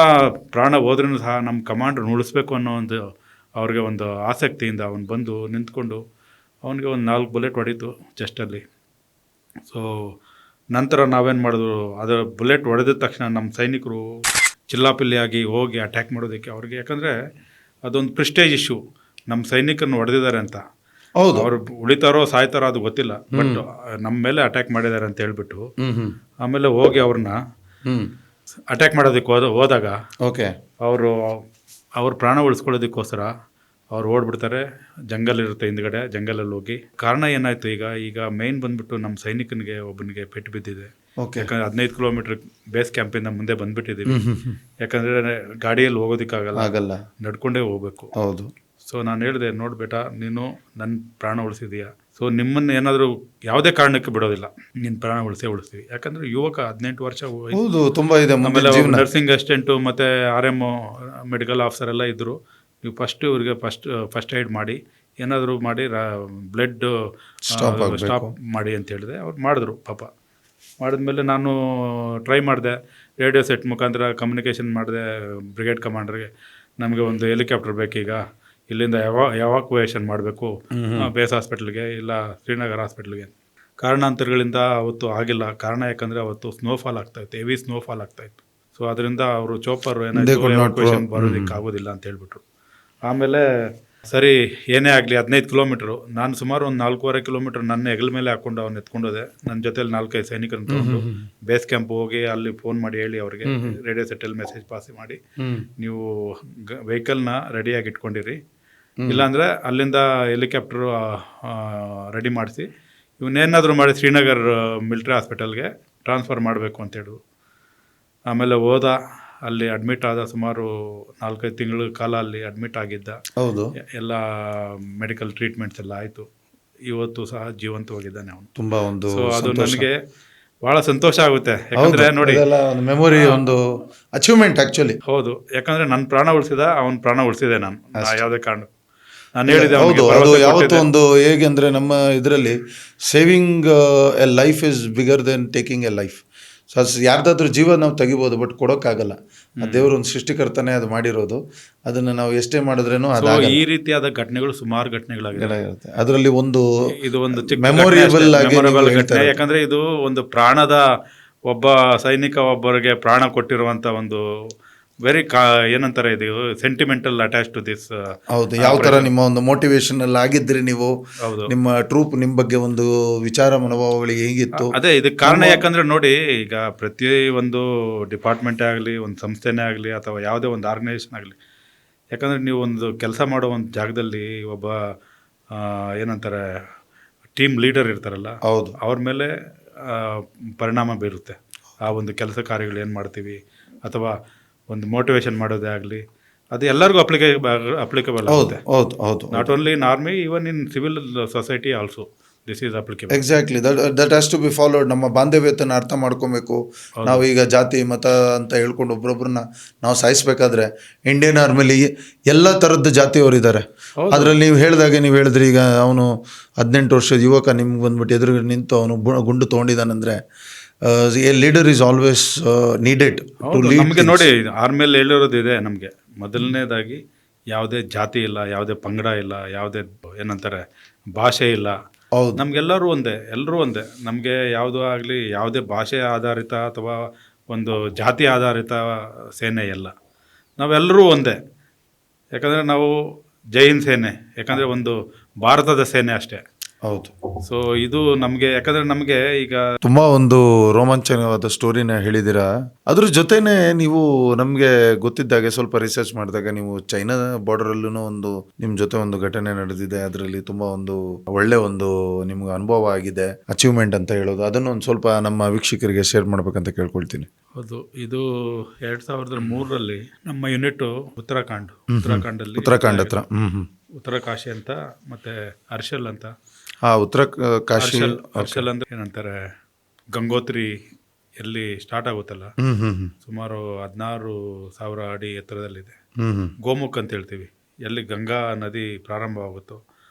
ಪ್ರಾಣ ಹೋದ್ರೂ ಸಹ ನಮ್ಮ ಕಮಾಂಡ್ರ್ ಉಳಿಸ್ಬೇಕು ಅನ್ನೋ ಒಂದು ಅವ್ರಿಗೆ ಒಂದು ಆಸಕ್ತಿಯಿಂದ ಅವನು ಬಂದು ನಿಂತ್ಕೊಂಡು ಅವನಿಗೆ ಒಂದು 4 ಬುಲೆಟ್ ಹೊಡೀತು ಚೆಸ್ಟಲ್ಲಿ. ಸೊ ನಂತರ ನಾವೇನು ಮಾಡಿದ್ರು, ಅದರ ಬುಲೆಟ್ ಹೊಡೆದ ತಕ್ಷಣ ನಮ್ಮ ಸೈನಿಕರು ಚಿಲ್ಲಾಪಿಲ್ಲಿಯಾಗಿ ಹೋಗಿ ಅಟ್ಯಾಕ್ ಮಾಡೋದಕ್ಕೆ ಅವ್ರಿಗೆ, ಯಾಕಂದರೆ ಅದೊಂದು ಪ್ರೆಸ್ಟೇಜ್ ಇಶ್ಯೂ, ನಮ್ಮ ಸೈನಿಕರನ್ನು ಹೊಡೆದಿದ್ದಾರೆ ಅಂತ. ಹೌದು, ಅವ್ರು ಉಳಿತಾರೋ ಸಾಯ್ತಾರೋ ಅದು ಗೊತ್ತಿಲ್ಲ, ಬಟ್ ನಮ್ಮ ಮೇಲೆ ಅಟ್ಯಾಕ್ ಮಾಡಿದ್ದಾರೆ ಅಂತ ಹೇಳ್ಬಿಟ್ಟು ಆಮೇಲೆ ಹೋಗಿ ಅವ್ರನ್ನ ಅಟ್ಯಾಕ್ ಮಾಡೋದಕ್ಕೆ ಹೋದಾಗ ಅವ್ರ ಪ್ರಾಣ ಉಳಿಸ್ಕೊಳ್ಳೋದಕ್ಕೋಸ್ಕರ ಅವ್ರು ಓಡ್ಬಿಡ್ತಾರೆ. ಜಂಗಲ್ ಇರುತ್ತೆ ಹಿಂದ್ಗಡೆ, ಜಂಗಲಲ್ಲಿ ಹೋಗಿ. ಕಾರಣ ಏನಾಯ್ತು, ಈಗ ಮೇನ್ ಬಂದ್ಬಿಟ್ಟು ನಮ್ಮ ಸೈನಿಕನಿಗೆ ಒಬ್ಬನಿಗೆ ಪೆಟ್ಟು ಬಿದ್ದಿದೆ. ಯಾಕಂದ್ರೆ 15 ಕಿಲೋಮೀಟರ್ ಬೇಸ್ ಕ್ಯಾಂಪಿಂದ ಮುಂದೆ ಬಂದ್ಬಿಟ್ಟಿದ್ದೀವಿ. ಯಾಕಂದ್ರೆ ಗಾಡಿಯಲ್ಲಿ ಹೋಗೋದಕ್ಕಾಗಲ್ಲ, ನಡ್ಕೊಂಡೇ ಹೋಗ್ಬೇಕು. ಹೌದು. ಸೊ ನಾನು ಹೇಳಿದೆ, ನೋಡ್ಬೇಟ, ನೀನು ನನ್ನ ಪ್ರಾಣ ಉಳಿಸಿದೀಯಾ, ಸೊ ನಿಮ್ಮನ್ನು ಏನಾದರೂ ಯಾವುದೇ ಕಾರಣಕ್ಕೆ ಬಿಡೋದಿಲ್ಲ, ನಿನ್ನ ಪ್ರಾಣ ಉಳಿಸ್ತೀವಿ. ಯಾಕಂದರೆ ಯುವಕ, 18 ವರ್ಷ, ತುಂಬ ಇದೆ. ಆಮೇಲೆ ನರ್ಸಿಂಗ್ ಅಸಿಸ್ಟೆಂಟು ಮತ್ತು RM ಮೆಡಿಕಲ್ ಆಫೀಸರ್ ಎಲ್ಲ ಇದ್ದರು. ನೀವು ಇವ್ರಿಗೆ ಫಸ್ಟ್ ಏಡ್ ಮಾಡಿ, ಏನಾದರೂ ಮಾಡಿ ಬ್ಲಡ್ ಸ್ಟಾಪ್ ಮಾಡಿ ಅಂತ ಹೇಳಿದೆ. ಅವ್ರು ಮಾಡಿದ್ರು ಪಾಪ. ಮಾಡಿದ್ಮೇಲೆ ನಾನು ಟ್ರೈ ಮಾಡಿದೆ, ರೇಡಿಯೋ ಸೆಟ್ ಮುಖಾಂತರ ಕಮ್ಯುನಿಕೇಷನ್ ಮಾಡಿದೆ ಬ್ರಿಗೇಡ್ ಕಮಾಂಡರ್ಗೆ, ನಮಗೆ ಒಂದು ಹೆಲಿಕಾಪ್ಟರ್ ಬೇಕೀಗ, ಇಲ್ಲಿಂದ ಎವಾಕ್ಯುಯೇಷನ್ ಮಾಡಬೇಕು ಬೇಸ್ ಹಾಸ್ಪಿಟ್ಲಿಗೆ, ಇಲ್ಲ ಶ್ರೀನಗರ್ ಹಾಸ್ಪಿಟ್ಲಿಗೆ. ಕಾರಣಾಂತರಗಳಿಂದ ಅವತ್ತು ಆಗಿಲ್ಲ. ಕಾರಣ ಯಾಕಂದರೆ ಅವತ್ತು ಸ್ನೋಫಾಲ್ ಆಗ್ತಾಯಿತ್ತು, ಹೆವಿ ಸ್ನೋಫಾಲ್ ಆಗ್ತಾಯಿತ್ತು. ಸೊ ಅದರಿಂದ ಅವರು ಚೋಪರ್ ಏನಾಯಿತು, ಎವಾಕ್ಯುಯೇಷನ್ ಬರೋದಕ್ಕೆ ಆಗೋದಿಲ್ಲ ಅಂತ ಹೇಳ್ಬಿಟ್ರು. ಆಮೇಲೆ ಸರಿ ಏನೇ ಆಗಲಿ, 15 ಕಿಲೋಮೀಟ್ರು, ನಾನು ಸುಮಾರು ಒಂದು 4.5 ಕಿಲೋಮೀಟ್ರ್ ನನ್ನ ಹೆಗಲ ಮೇಲೆ ಹಾಕ್ಕೊಂಡು ಅವ್ನು ಎತ್ಕೊಂಡೋದೆ. ನನ್ನ ಜೊತೆಲಿ 4-5 ಸೈನಿಕರನ್ನು ತಗೊಂಡು ಬೇಸ್ ಕ್ಯಾಂಪ್ ಹೋಗಿ ಅಲ್ಲಿ ಫೋನ್ ಮಾಡಿ ಹೇಳಿ ಅವ್ರಿಗೆ, ರೇಡಿಯೋ ಸೆಟ್ಟಲ್ಲಿ ಮೆಸೇಜ್ ಪಾಸ್ ಮಾಡಿ, ನೀವು ವೆಹಿಕಲ್ನ ರೆಡಿಯಾಗಿ ಇಟ್ಕೊಂಡಿರಿ, ಇಲ್ಲಾಂದರೆ ಅಲ್ಲಿಂದ ಹೆಲಿಕಾಪ್ಟರು ರೆಡಿ ಮಾಡಿಸಿ ಇವನ್ನೇನಾದರೂ ಮಾಡಿ ಶ್ರೀನಗರ್ ಮಿಲಿಟ್ರಿ ಹಾಸ್ಪಿಟಲ್ಗೆ ಟ್ರಾನ್ಸ್ಫರ್ ಮಾಡಬೇಕು ಅಂತೇಳಿದ್ರು. ಆಮೇಲೆ ಹೋದ, ಅಲ್ಲಿ ಅಡ್ಮಿಟ್ ಆದ. ಸುಮಾರು 4-5 ತಿಂಗಳ ಕಾಲ ಅಲ್ಲಿ ಅಡ್ಮಿಟ್ ಆಗಿದ್ದ. ಹೌದು. ಎಲ್ಲ ಮೆಡಿಕಲ್ ಟ್ರೀಟ್ಮೆಂಟ್ಸ್ ಎಲ್ಲ ಆಯಿತು. ಇವತ್ತು ಸಹ ಜೀವಂತವಾಗಿದ್ದಾನೆ ಅವನು. ತುಂಬಾ ಒಂದು ಸೊ ಅದು ನನಗೆ ಬಹಳ ಸಂತೋಷ ಆಗುತ್ತೆ. ಯಾಕಂದ್ರೆ ನೋಡಿ, ಮೆಮೊರಿ, ಒಂದು ಅಚೀವ್ಮೆಂಟ್ ಆಕ್ಚುಲಿ. ಹೌದು, ಯಾಕಂದ್ರೆ ನನ್ನ ಪ್ರಾಣ ಉಳಿಸಿದ, ಅವನ ಪ್ರಾಣ ಉಳಿಸಿದೆ ನಾನು. ಯಾವುದೇ ಕಾರಣ ನಾನು ಹೇಳಿದೆ. ಅದು ಯಾವತ್ತೂ ಒಂದು ಹೇಗೆ ಅಂದರೆ, ನಮ್ಮ ಇದರಲ್ಲಿ saving a life is bigger than taking a life. So ಯಾರ್ದಾದ್ರೂ ಜೀವ ನಾವು ತೆಗಿಬೋದು, ಬಟ್ ಕೊಡೋಕ್ಕಾಗಲ್ಲ. ಆ ದೇವರು ಒಂದು ಸೃಷ್ಟಿಕರ್ತನೇ ಅದು ಮಾಡಿರೋದು. ಅದನ್ನು ನಾವು ಎಷ್ಟೇ ಮಾಡಿದ್ರೇನು ಈ ರೀತಿಯಾದ ಘಟನೆಗಳು ಸುಮಾರು ಘಟನೆಗಳಾಗಿರುತ್ತೆ. ಅದರಲ್ಲಿ ಒಂದು ಇದು ಒಂದು ಮೆಮೊರೇಬಲ್ ಘಟನೆ. ಯಾಕಂದ್ರೆ ಇದು ಒಂದು ಪ್ರಾಣದ, ಒಬ್ಬ ಸೈನಿಕ ಒಬ್ಬರಿಗೆ ಪ್ರಾಣ ಕೊಟ್ಟಿರುವಂತ ಒಂದು ವೆರಿ ಏನಂತಾರೆ, ಇದು ಸೆಂಟಿಮೆಂಟಲ್ ಅಟ್ಯಾಚ್ ಟು ದಿಸ್. ಹೌದು. ಯಾವ ಥರ ನಿಮ್ಮ ಒಂದು ಮೋಟಿವೇಶನಲ್ ಆಗಿದ್ರಿ ನೀವು, ನಿಮ್ಮ ಟ್ರೂಪ್ ನಿಮ್ಮ ಬಗ್ಗೆ ಒಂದು ವಿಚಾರ ಮನೋಭಾವಗಳಿಗೆ ಹೇಗಿತ್ತು. ಅದೇ ಇದಕ್ಕೆ ಕಾರಣ. ಯಾಕಂದ್ರೆ ನೋಡಿ, ಈಗ ಪ್ರತಿ ಒಂದು ಡಿಪಾರ್ಟ್ಮೆಂಟೇ ಆಗಲಿ, ಒಂದು ಸಂಸ್ಥೆನೇ ಆಗಲಿ, ಅಥವಾ ಯಾವುದೇ ಒಂದು ಆರ್ಗನೈಸೇಷನ್ ಆಗಲಿ, ಯಾಕಂದರೆ ನೀವು ಒಂದು ಕೆಲಸ ಮಾಡೋ ಒಂದು ಜಾಗದಲ್ಲಿ ಒಬ್ಬ ಏನಂತಾರೆ ಟೀಮ್ ಲೀಡರ್ ಇರ್ತಾರಲ್ಲ, ಹೌದು, ಅವ್ರ ಮೇಲೆ ಪರಿಣಾಮ ಬೀರುತ್ತೆ. ಆ ಒಂದು ಕೆಲಸ ಕಾರ್ಯಗಳು ಏನು ಮಾಡ್ತೀವಿ, ಅಥವಾ ಒಂದು ಮೋಟಿವೇಶನ್ ಮಾಡೋದೇ ಆಗಲಿ, ಅದು ಎಲ್ಲರಿಗೂ ಅಪ್ಲಿಕೇಬಲ್ ಆಗುತ್ತೆ. ಹೌದು ಹೌದು. Not only in army, even in civil society also this is applicable. Exactly, that has to be followed. ನಮ್ಮ ಬಾಂಧವ್ಯತೆನ ಅರ್ಥ ಮಾಡ್ಕೊಬೇಕು. ನಾವು ಈಗ ಜಾತಿ ಮತ ಅಂತ ಹೇಳ್ಕೊಂಡು ಒಬ್ರೊಬ್ರನ್ನ ನಾವು ಸಾಯಿಸ್ಬೇಕಾದ್ರೆ, ಇಂಡಿಯನ್ ಆರ್ಮಿಲಿ ಎಲ್ಲ ಥರದ್ದು ಜಾತಿಯವರಿದ್ದಾರೆ. ಅದರಲ್ಲಿ ನೀವು ಹೇಳಿದ್ರಿ, ಈಗ ಅವನು 18 ವರ್ಷದ ಯುವಕ ನಿಮ್ಗೆ ಬಂದ್ಬಿಟ್ಟು ಎದುರು ನಿಂತು ಅವನು ಗುಂಡು ತೊಗೊಂಡಿದ್ದಾನಂದರೆ, a leader is always needed to lead. ನಮಗೆ ನೋಡಿ, ಆರ್ಮಿಯಲ್ಲಿ ಹೇಳಿರೋದಿದೆ ನಮಗೆ, ಮೊದಲನೇದಾಗಿ ಯಾವುದೇ ಜಾತಿ ಇಲ್ಲ, ಯಾವುದೇ ಪಂಗಡ ಇಲ್ಲ, ಯಾವುದೇ ಏನಂತಾರೆ ಭಾಷೆ ಇಲ್ಲ. ನಮಗೆಲ್ಲರೂ ಒಂದೇ, ಎಲ್ಲರೂ ಒಂದೇ. ನಮಗೆ ಯಾವುದೂ ಆಗಲಿ, ಯಾವುದೇ ಭಾಷೆ ಆಧಾರಿತ ಅಥವಾ ಒಂದು ಜಾತಿ ಆಧಾರಿತ ಸೇನೆ ಇಲ್ಲ, ನಾವೆಲ್ಲರೂ ಒಂದೇ. ಯಾಕಂದರೆ ನಾವು ಜೈ ಹಿಂದ್ ಸೇನೆ, ಯಾಕಂದರೆ ಒಂದು ಭಾರತದ ಸೇನೆ ಅಷ್ಟೇ. ಹೌದು. ಸೊ ಇದು ನಮಗೆ, ಯಾಕಂದರೆ ನಮಗೆ ಈಗ ತುಂಬಾ ಒಂದು ರೋಮಾಂಚನವಾದ ಸ್ಟೋರಿನ ಹೇಳಿದ್ದೀರಾ. ಅದ್ರ ಜೊತೆನೆ ನೀವು ನಮಗೆ ಗೊತ್ತಿದ್ದಾಗೆ ಸ್ವಲ್ಪ ರಿಸರ್ಚ್ ಮಾಡಿದಾಗ ನೀವು ಚೈನಾ ಬಾರ್ಡರಲ್ಲೂ ಒಂದು ನಿಮ್ಮ ಜೊತೆ ಒಂದು ಘಟನೆ ನಡೆದಿದೆ. ಅದರಲ್ಲಿ ತುಂಬಾ ಒಂದು ಒಳ್ಳೆ ಒಂದು ನಿಮ್ಗೆ ಅನುಭವ ಆಗಿದೆ, ಅಚೀವ್ಮೆಂಟ್ ಅಂತ ಹೇಳೋದು. ಅದನ್ನು ಒಂದು ಸ್ವಲ್ಪ ನಮ್ಮ ವೀಕ್ಷಕರಿಗೆ ಶೇರ್ ಮಾಡ್ಬೇಕಂತ ಕೇಳ್ಕೊಳ್ತೀನಿ. ಹೌದು, ಇದು 2003ರಲ್ಲಿ ನಮ್ಮ ಯೂನಿಟ್ ಉತ್ತರಾಖಂಡಲ್ಲಿ ಉತ್ತರಾಖಂಡ್ ಹತ್ರ. ಉತ್ತರಕಾಶಿ ಅಂತ ಮತ್ತೆ ಹರ್ಷಲ್ ಅಂತ. ಉತ್ತರ ಕಾಶಿ. ಹರ್ಷಲ್ ಅಂದ್ರೆ ಏನಂತಾರೆ, ಗಂಗೋತ್ರಿ ಎಲ್ಲಿ ಸ್ಟಾರ್ಟ್ ಆಗುತ್ತಲ್ಲ, ಸುಮಾರು 16,000 ಅಡಿ ಎತ್ತರದಲ್ಲಿದೆ. ಗೋಮುಖ್ ಅಂತ ಹೇಳ್ತೀವಿ, ಎಲ್ಲಿ ಗಂಗಾ ನದಿ ಪ್ರಾರಂಭವಾಗುತ್ತೋ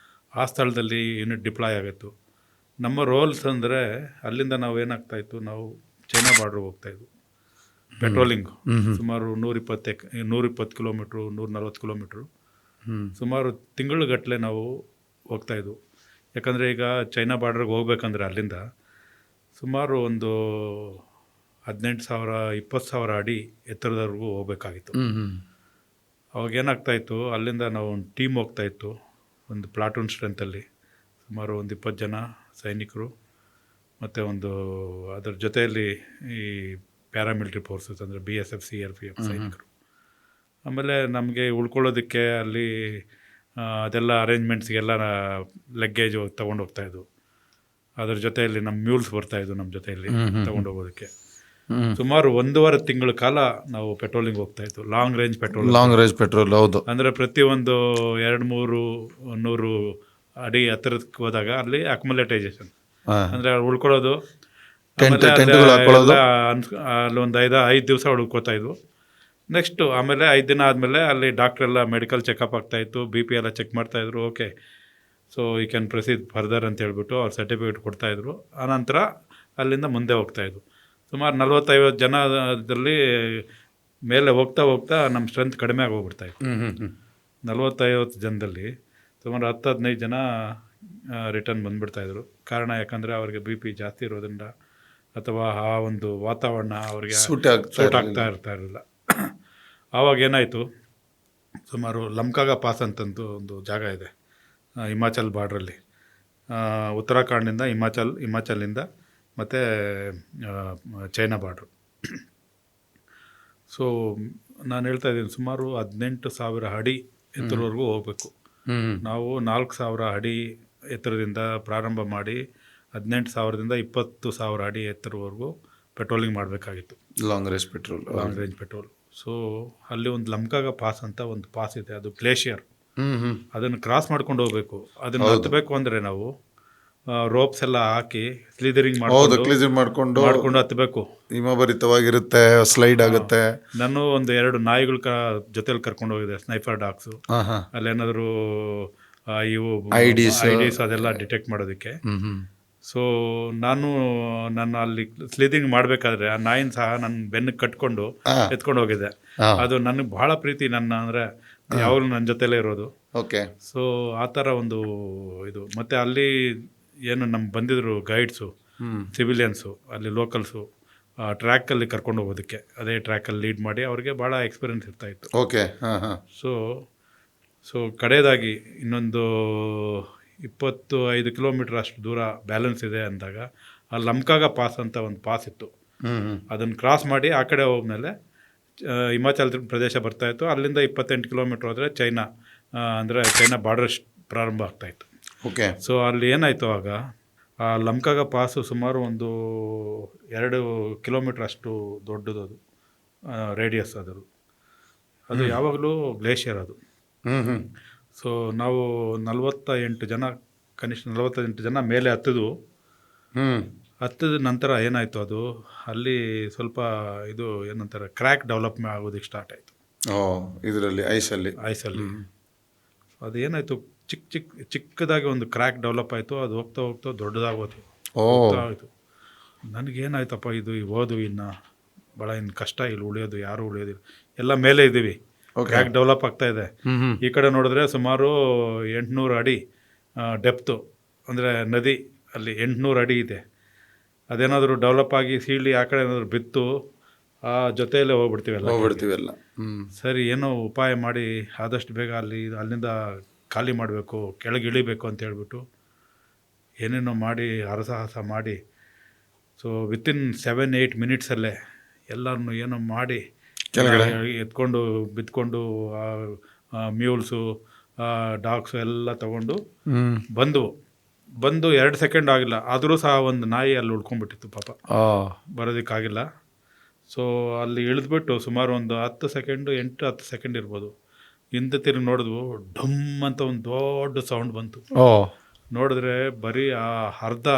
ಆ ಸ್ಥಳದಲ್ಲಿ ಯೂನಿಟ್ ಡಿಪ್ಲಾಯ್ ಆಗಿತ್ತು. ನಮ್ಮ ರೋಲ್ಸ್ ಅಂದರೆ ಅಲ್ಲಿಂದ ನಾವು ಏನಾಗ್ತಾಯಿತ್ತು, ನಾವು ಚೈನಾ ಬಾರ್ಡ್ರ್ ಹೋಗ್ತಾಯಿದ್ವು ಪೆಟ್ರೋಲಿಂಗ್. ಸುಮಾರು 120 ಕಿಲೋಮೀಟ್ರು, 140 ಕಿಲೋಮೀಟ್ರು, ಸುಮಾರು ತಿಂಗಳುಗಟ್ಟಲೆ ನಾವು ಹೋಗ್ತಾಯಿದ್ವು. ಯಾಕಂದರೆ ಈಗ ಚೈನಾ ಬಾರ್ಡ್ರಿಗೆ ಹೋಗ್ಬೇಕಂದ್ರೆ ಅಲ್ಲಿಂದ ಸುಮಾರು ಒಂದು 18,000-20,000 ಅಡಿ ಎತ್ತರದವರೆಗೂ ಹೋಗ್ಬೇಕಾಗಿತ್ತು. ಅವಾಗ ಏನಾಗ್ತಾಯಿತ್ತು, ಅಲ್ಲಿಂದ ನಾವು ಒಂದು ಟೀಮ್ ಹೋಗ್ತಾಯಿತ್ತು, ಒಂದು ಪ್ಲಾಟೂನ್ ಸ್ಟ್ರೆಂತಲ್ಲಿ ಸುಮಾರು ಒಂದು 20 ಜನ ಸೈನಿಕರು, ಮತ್ತು ಒಂದು ಅದರ ಜೊತೆಯಲ್ಲಿ ಈ ಪ್ಯಾರಾಮಿಲಿಟ್ರಿ ಫೋರ್ಸಸ್ ಅಂದರೆ BSF CRPF ಸೈನಿಕರು. ಆಮೇಲೆ ನಮಗೆ ಉಳ್ಕೊಳ್ಳೋದಕ್ಕೆ ಅಲ್ಲಿ ಅದೆಲ್ಲ ಅರೇಂಜ್ಮೆಂಟ್ಸ್ಗೆಲ್ಲ ಲಗ್ಗೇಜು ತೊಗೊಂಡು ಹೋಗ್ತಾಯಿದ್ವು. ಅದ್ರ ಜೊತೆಯಲ್ಲಿ ನಮ್ಮ ಮ್ಯೂಲ್ಸ್ ಬರ್ತಾಯಿದ್ವು ನಮ್ಮ ಜೊತೆಯಲ್ಲಿ ತೊಗೊಂಡು ಹೋಗೋದಕ್ಕೆ. ಸುಮಾರು 1.5 ತಿಂಗಳ ಕಾಲ ನಾವು ಪೆಟ್ರೋಲಿಂಗ್ ಹೋಗ್ತಾಯಿದ್ವು, ಲಾಂಗ್ ರೇಂಜ್ ಪೆಟ್ರೋಲ್. ಹೌದು. ಅಂದರೆ ಪ್ರತಿಯೊಂದು 200-300 ಅಡಿ ಹತ್ತಿರಕ್ಕೆ ಹೋದಾಗ ಅಲ್ಲಿ ಅಕ್ಯುಮುಲೇಟೈಸೇಷನ್ ಅಂದರೆ ಉಳ್ಕೊಳ್ಳೋದು, ಅಲ್ಲೊಂದು 5 ದಿವಸ ಉಳ್ಕೋತಾಯಿದ್ವು. ನೆಕ್ಸ್ಟು ಆಮೇಲೆ 5 ದಿನ ಆದಮೇಲೆ ಅಲ್ಲಿ ಡಾಕ್ಟ್ರೆಲ್ಲ ಮೆಡಿಕಲ್ ಚೆಕಪ್ ಆಗ್ತಾಯಿತ್ತು, BP ಎಲ್ಲ ಚೆಕ್ ಮಾಡ್ತಾಯಿದ್ರು. Okay, so you can proceed further ಅಂತ ಹೇಳ್ಬಿಟ್ಟು ಅವ್ರು ಸರ್ಟಿಫಿಕೇಟ್ ಕೊಡ್ತಾಯಿದ್ರು. ಆನಂತರ ಅಲ್ಲಿಂದ ಮುಂದೆ ಹೋಗ್ತಾಯಿದ್ವು. ಸುಮಾರು 40-50 ಜನದಲ್ಲಿ ಮೇಲೆ ಹೋಗ್ತಾ ಹೋಗ್ತಾ ನಮ್ಮ ಸ್ಟ್ರೆಂತ್ ಕಡಿಮೆ ಆಗೋಗ್ಬಿಡ್ತಾಯಿತ್ತು. 40-50 ಜನದಲ್ಲಿ ಸುಮಾರು 10-15 ಜನ ರಿಟರ್ನ್ ಬಂದುಬಿಡ್ತಾಯಿದ್ರು. ಕಾರಣ ಯಾಕಂದರೆ ಅವ್ರಿಗೆ BP ಜಾಸ್ತಿ ಇರೋದ್ರಿಂದ ಅಥವಾ ಆ ಒಂದು ವಾತಾವರಣ ಅವ್ರಿಗೆ ಸೂಟ್ ಆಗ್ತಾ ಇರಲಿಲ್ಲ. ಆವಾಗ ಏನಾಯಿತು, ಸುಮಾರು ಲಮ್ಕಾಗ ಪಾಸ್ ಅಂತಂದು ಒಂದು ಜಾಗ ಇದೆ ಹಿಮಾಚಲ್ ಬಾರ್ಡ್ರಲ್ಲಿ, ಉತ್ತರಾಖಂಡಿಂದ ಹಿಮಾಚಲಿಂದ ಮತ್ತು ಚೈನಾ ಬಾರ್ಡ್ರು. ಸೊ ನಾನು ಹೇಳ್ತಾ ಇದ್ದೀನಿ, ಸುಮಾರು 18,000 ಅಡಿ ಎತ್ತರವರೆಗೂ ಹೋಗಬೇಕು. ನಾವು 4,000 ಅಡಿ ಎತ್ತರದಿಂದ ಪ್ರಾರಂಭ ಮಾಡಿ 18,000ದಿಂದ 20,000 ಅಡಿ ಎತ್ತರವರೆಗೂ ಪೆಟ್ರೋಲಿಂಗ್ ಮಾಡಬೇಕಾಗಿತ್ತು, ಲಾಂಗ್ ರೇಂಜ್ ಪೆಟ್ರೋಲ್. ಸೊ ಅಲ್ಲಿ ಒಂದು ಲಮ್ಕಾಗ ಪಾಸ್ ಅಂತ ಒಂದು ಪಾಸ್ ಇದೆ, ಅದು ಗ್ಲೇಷಿಯರ್. ಅದನ್ನು ಕ್ರಾಸ್ ಮಾಡ್ಕೊಂಡು ಹೋಗಬೇಕು. ಅದನ್ನು ಹತ್ತಬೇಕು ಅಂದರೆ ನಾವು ರೋಪ್ಸ್ ಎಲ್ಲ ಹಾಕಿ ಸ್ಲೀದರಿಂಗ್ ಮಾಡ್ಕೊಂಡು ಹತ್ತಬೇಕು. ಹಿಮಭರಿತವಾಗಿರುತ್ತೆ, ಸ್ಲೈಡ್ ಆಗುತ್ತೆ. ನಾನು ಒಂದು 2 ನಾಯಿಗಳ ಜೊತೆಲಿ ಕರ್ಕೊಂಡು ಹೋಗಿದ್ದೆ, ಸ್ನೈಪರ್ ಡಾಗ್ಸು. ಅಲ್ಲೇನಾದರೂ ಇವು ಐಡಿಸ್ ಅದೆಲ್ಲ ಡಿಟೆಕ್ಟ್ ಮಾಡೋದಕ್ಕೆ. ಸೊ ನಾನು ಅಲ್ಲಿ ಸ್ಲೀದಿಂಗ್ ಮಾಡಬೇಕಾದ್ರೆ ಆ ನಾಯಿನ ಸಹ ನನ್ನ ಬೆನ್ನಿಗೆ ಕಟ್ಕೊಂಡು ಎತ್ಕೊಂಡು ಹೋಗಿದ್ದೆ. ಅದು ನನಗೆ ಭಾಳ ಪ್ರೀತಿ, ಅಂದರೆ ಯಾವಾಗಲೂ ನನ್ನ ಜೊತೆಲೇ ಇರೋದು. ಓಕೆ. ಸೊ ಆ ಥರ ಒಂದು ಇದು. ಮತ್ತು ಅಲ್ಲಿ ಏನು ನಮ್ಗೆ ಬಂದಿದ್ರು ಗೈಡ್ಸು, ಸಿವಿಲಿಯನ್ಸು, ಅಲ್ಲಿ ಲೋಕಲ್ಸು, ಟ್ರ್ಯಾಕಲ್ಲಿ ಕರ್ಕೊಂಡು ಹೋಗೋದಕ್ಕೆ, ಅದೇ ಟ್ರ್ಯಾಕಲ್ಲಿ ಲೀಡ್ ಮಾಡಿ ಅವ್ರಿಗೆ ಭಾಳ ಎಕ್ಸ್ಪೀರಿಯನ್ಸ್ ಇರ್ತಾಯಿತ್ತು. ಓಕೆ. ಸೊ ಕಡೆಯದಾಗಿ ಇನ್ನೊಂದು 25 ಕಿಲೋಮೀಟ್ರ್ ಅಷ್ಟು ದೂರ ಬ್ಯಾಲೆನ್ಸ್ ಇದೆ ಅಂದಾಗ ಆ ಲಮ್ಕಾಗ ಪಾಸ್ ಅಂತ ಒಂದು ಪಾಸ್ ಇತ್ತು. ಅದನ್ನು ಕ್ರಾಸ್ ಮಾಡಿ ಆ ಕಡೆ ಹೋದ್ಮೇಲೆ ಹಿಮಾಚಲ ಪ್ರದೇಶ ಬರ್ತಾಯಿತ್ತು. ಅಲ್ಲಿಂದ 28 ಕಿಲೋಮೀಟ್ರ್ ಹೋದರೆ ಚೈನಾ ಬಾರ್ಡರ್ ಪ್ರಾರಂಭ ಆಗ್ತಾಯಿತ್ತು. ಓಕೆ. ಸೊ ಅಲ್ಲಿ ಏನಾಯಿತು, ಆಗ ಆ ಲಮ್ಕಾಗ ಪಾಸು ಸುಮಾರು ಒಂದು 2 ಕಿಲೋಮೀಟ್ರ್ ಅಷ್ಟು ದೊಡ್ಡದು, ಅದು ರೇಡಿಯಸ್ ಅದು ಯಾವಾಗಲೂ ಗ್ಲೇಷಿಯರ್ ಅದು. ಸೊ ನಾವು 48 ಜನ ಮೇಲೆ ಹತ್ತಿದ್ವು. ಹತ್ತಿದ ನಂತರ ಏನಾಯಿತು, ಅದು ಅಲ್ಲಿ ಸ್ವಲ್ಪ ಇದು ಏನಂತಾರೆ ಕ್ರ್ಯಾಕ್ ಡೆವಲಪ್ ಆಗೋದಕ್ಕೆ ಸ್ಟಾರ್ಟ್ ಆಯಿತು ಇದರಲ್ಲಿ ಐಸಲ್ಲಿ. ಅದು ಏನಾಯಿತು, ಚಿಕ್ಕದಾಗಿ ಒಂದು ಕ್ರ್ಯಾಕ್ ಡೆವಲಪ್ ಆಯಿತು. ಅದು ಹೋಗ್ತಾ ಹೋಗ್ತಾ ದೊಡ್ಡದಾಗೋದು ಆಯಿತು. ನನಗೇನಾಯ್ತಪ್ಪ, ಇದು ಓದು ಇನ್ನು ಭಾಳ ಇನ್ನು ಕಷ್ಟ, ಇಲ್ಲಿ ಉಳಿಯೋದು, ಯಾರೂ ಉಳಿಯೋದಿಲ್ಲ, ಎಲ್ಲ ಮೇಲೆ ಇದ್ದೀವಿ, ಕ್ರ್ಯಾಕ್ ಡೆವಲಪ್ ಆಗ್ತಾ ಇದೆ. ಈ ಕಡೆ ನೋಡಿದ್ರೆ ಸುಮಾರು 800 ಅಡಿ ಡೆಪ್ತು, ಅಂದರೆ ನದಿ ಅಲ್ಲಿ 800 ಅಡಿ ಇದೆ. ಅದೇನಾದರೂ ಡೆವಲಪ್ ಆಗಿ ಸೀಳಿ ಆ ಕಡೆ ಏನಾದರೂ ಬಿತ್ತು, ಆ ಜೊತೆಯಲ್ಲೇ ಹೋಗ್ಬಿಡ್ತೀವಲ್ಲ. ಸರಿ, ಏನೋ ಉಪಾಯ ಮಾಡಿ ಆದಷ್ಟು ಬೇಗ ಅಲ್ಲಿಂದ ಖಾಲಿ ಮಾಡಬೇಕು, ಕೆಳಗೆ ಇಳಿಬೇಕು ಅಂತ ಹೇಳ್ಬಿಟ್ಟು ಏನೇನೋ ಮಾಡಿ ಹರಸಾಹಸ ಮಾಡಿ ಸೊ ವಿತಿನ್ 7-8 ಮಿನಿಟ್ಸಲ್ಲೇ ಎಲ್ಲರನ್ನು ಏನೋ ಮಾಡಿ ಎತ್ಕೊಂಡು ಬಿದ್ಕೊಂಡು ಮ್ಯೂಲ್ಸು ಡಾಗ್ಸು ಎಲ್ಲ ತಗೊಂಡು ಬಂದು 2 ಸೆಕೆಂಡ್ ಆಗಿಲ್ಲ, ಆದರೂ ಸಹ ಒಂದು ನಾಯಿ ಅಲ್ಲಿ ಉಳ್ಕೊಂಡ್ಬಿಟ್ಟಿತ್ತು ಪಾಪ, ಬರೋದಕ್ಕಾಗಿಲ್ಲ. ಸೊ ಅಲ್ಲಿ ಇಳಿದ್ಬಿಟ್ಟು ಸುಮಾರು ಒಂದು 10 ಸೆಕೆಂಡು 8-10 ಸೆಕೆಂಡ್ ಇರ್ಬೋದು. ಹಿಂದೆ ತಿರುಗಿ ನೋಡಿದ್ವು, ಢಮ್ ಅಂತ ಒಂದು ದೊಡ್ಡ ಸೌಂಡ್ ಬಂತು. ನೋಡಿದ್ರೆ ಬರೀ ಆ ಅರ್ಧ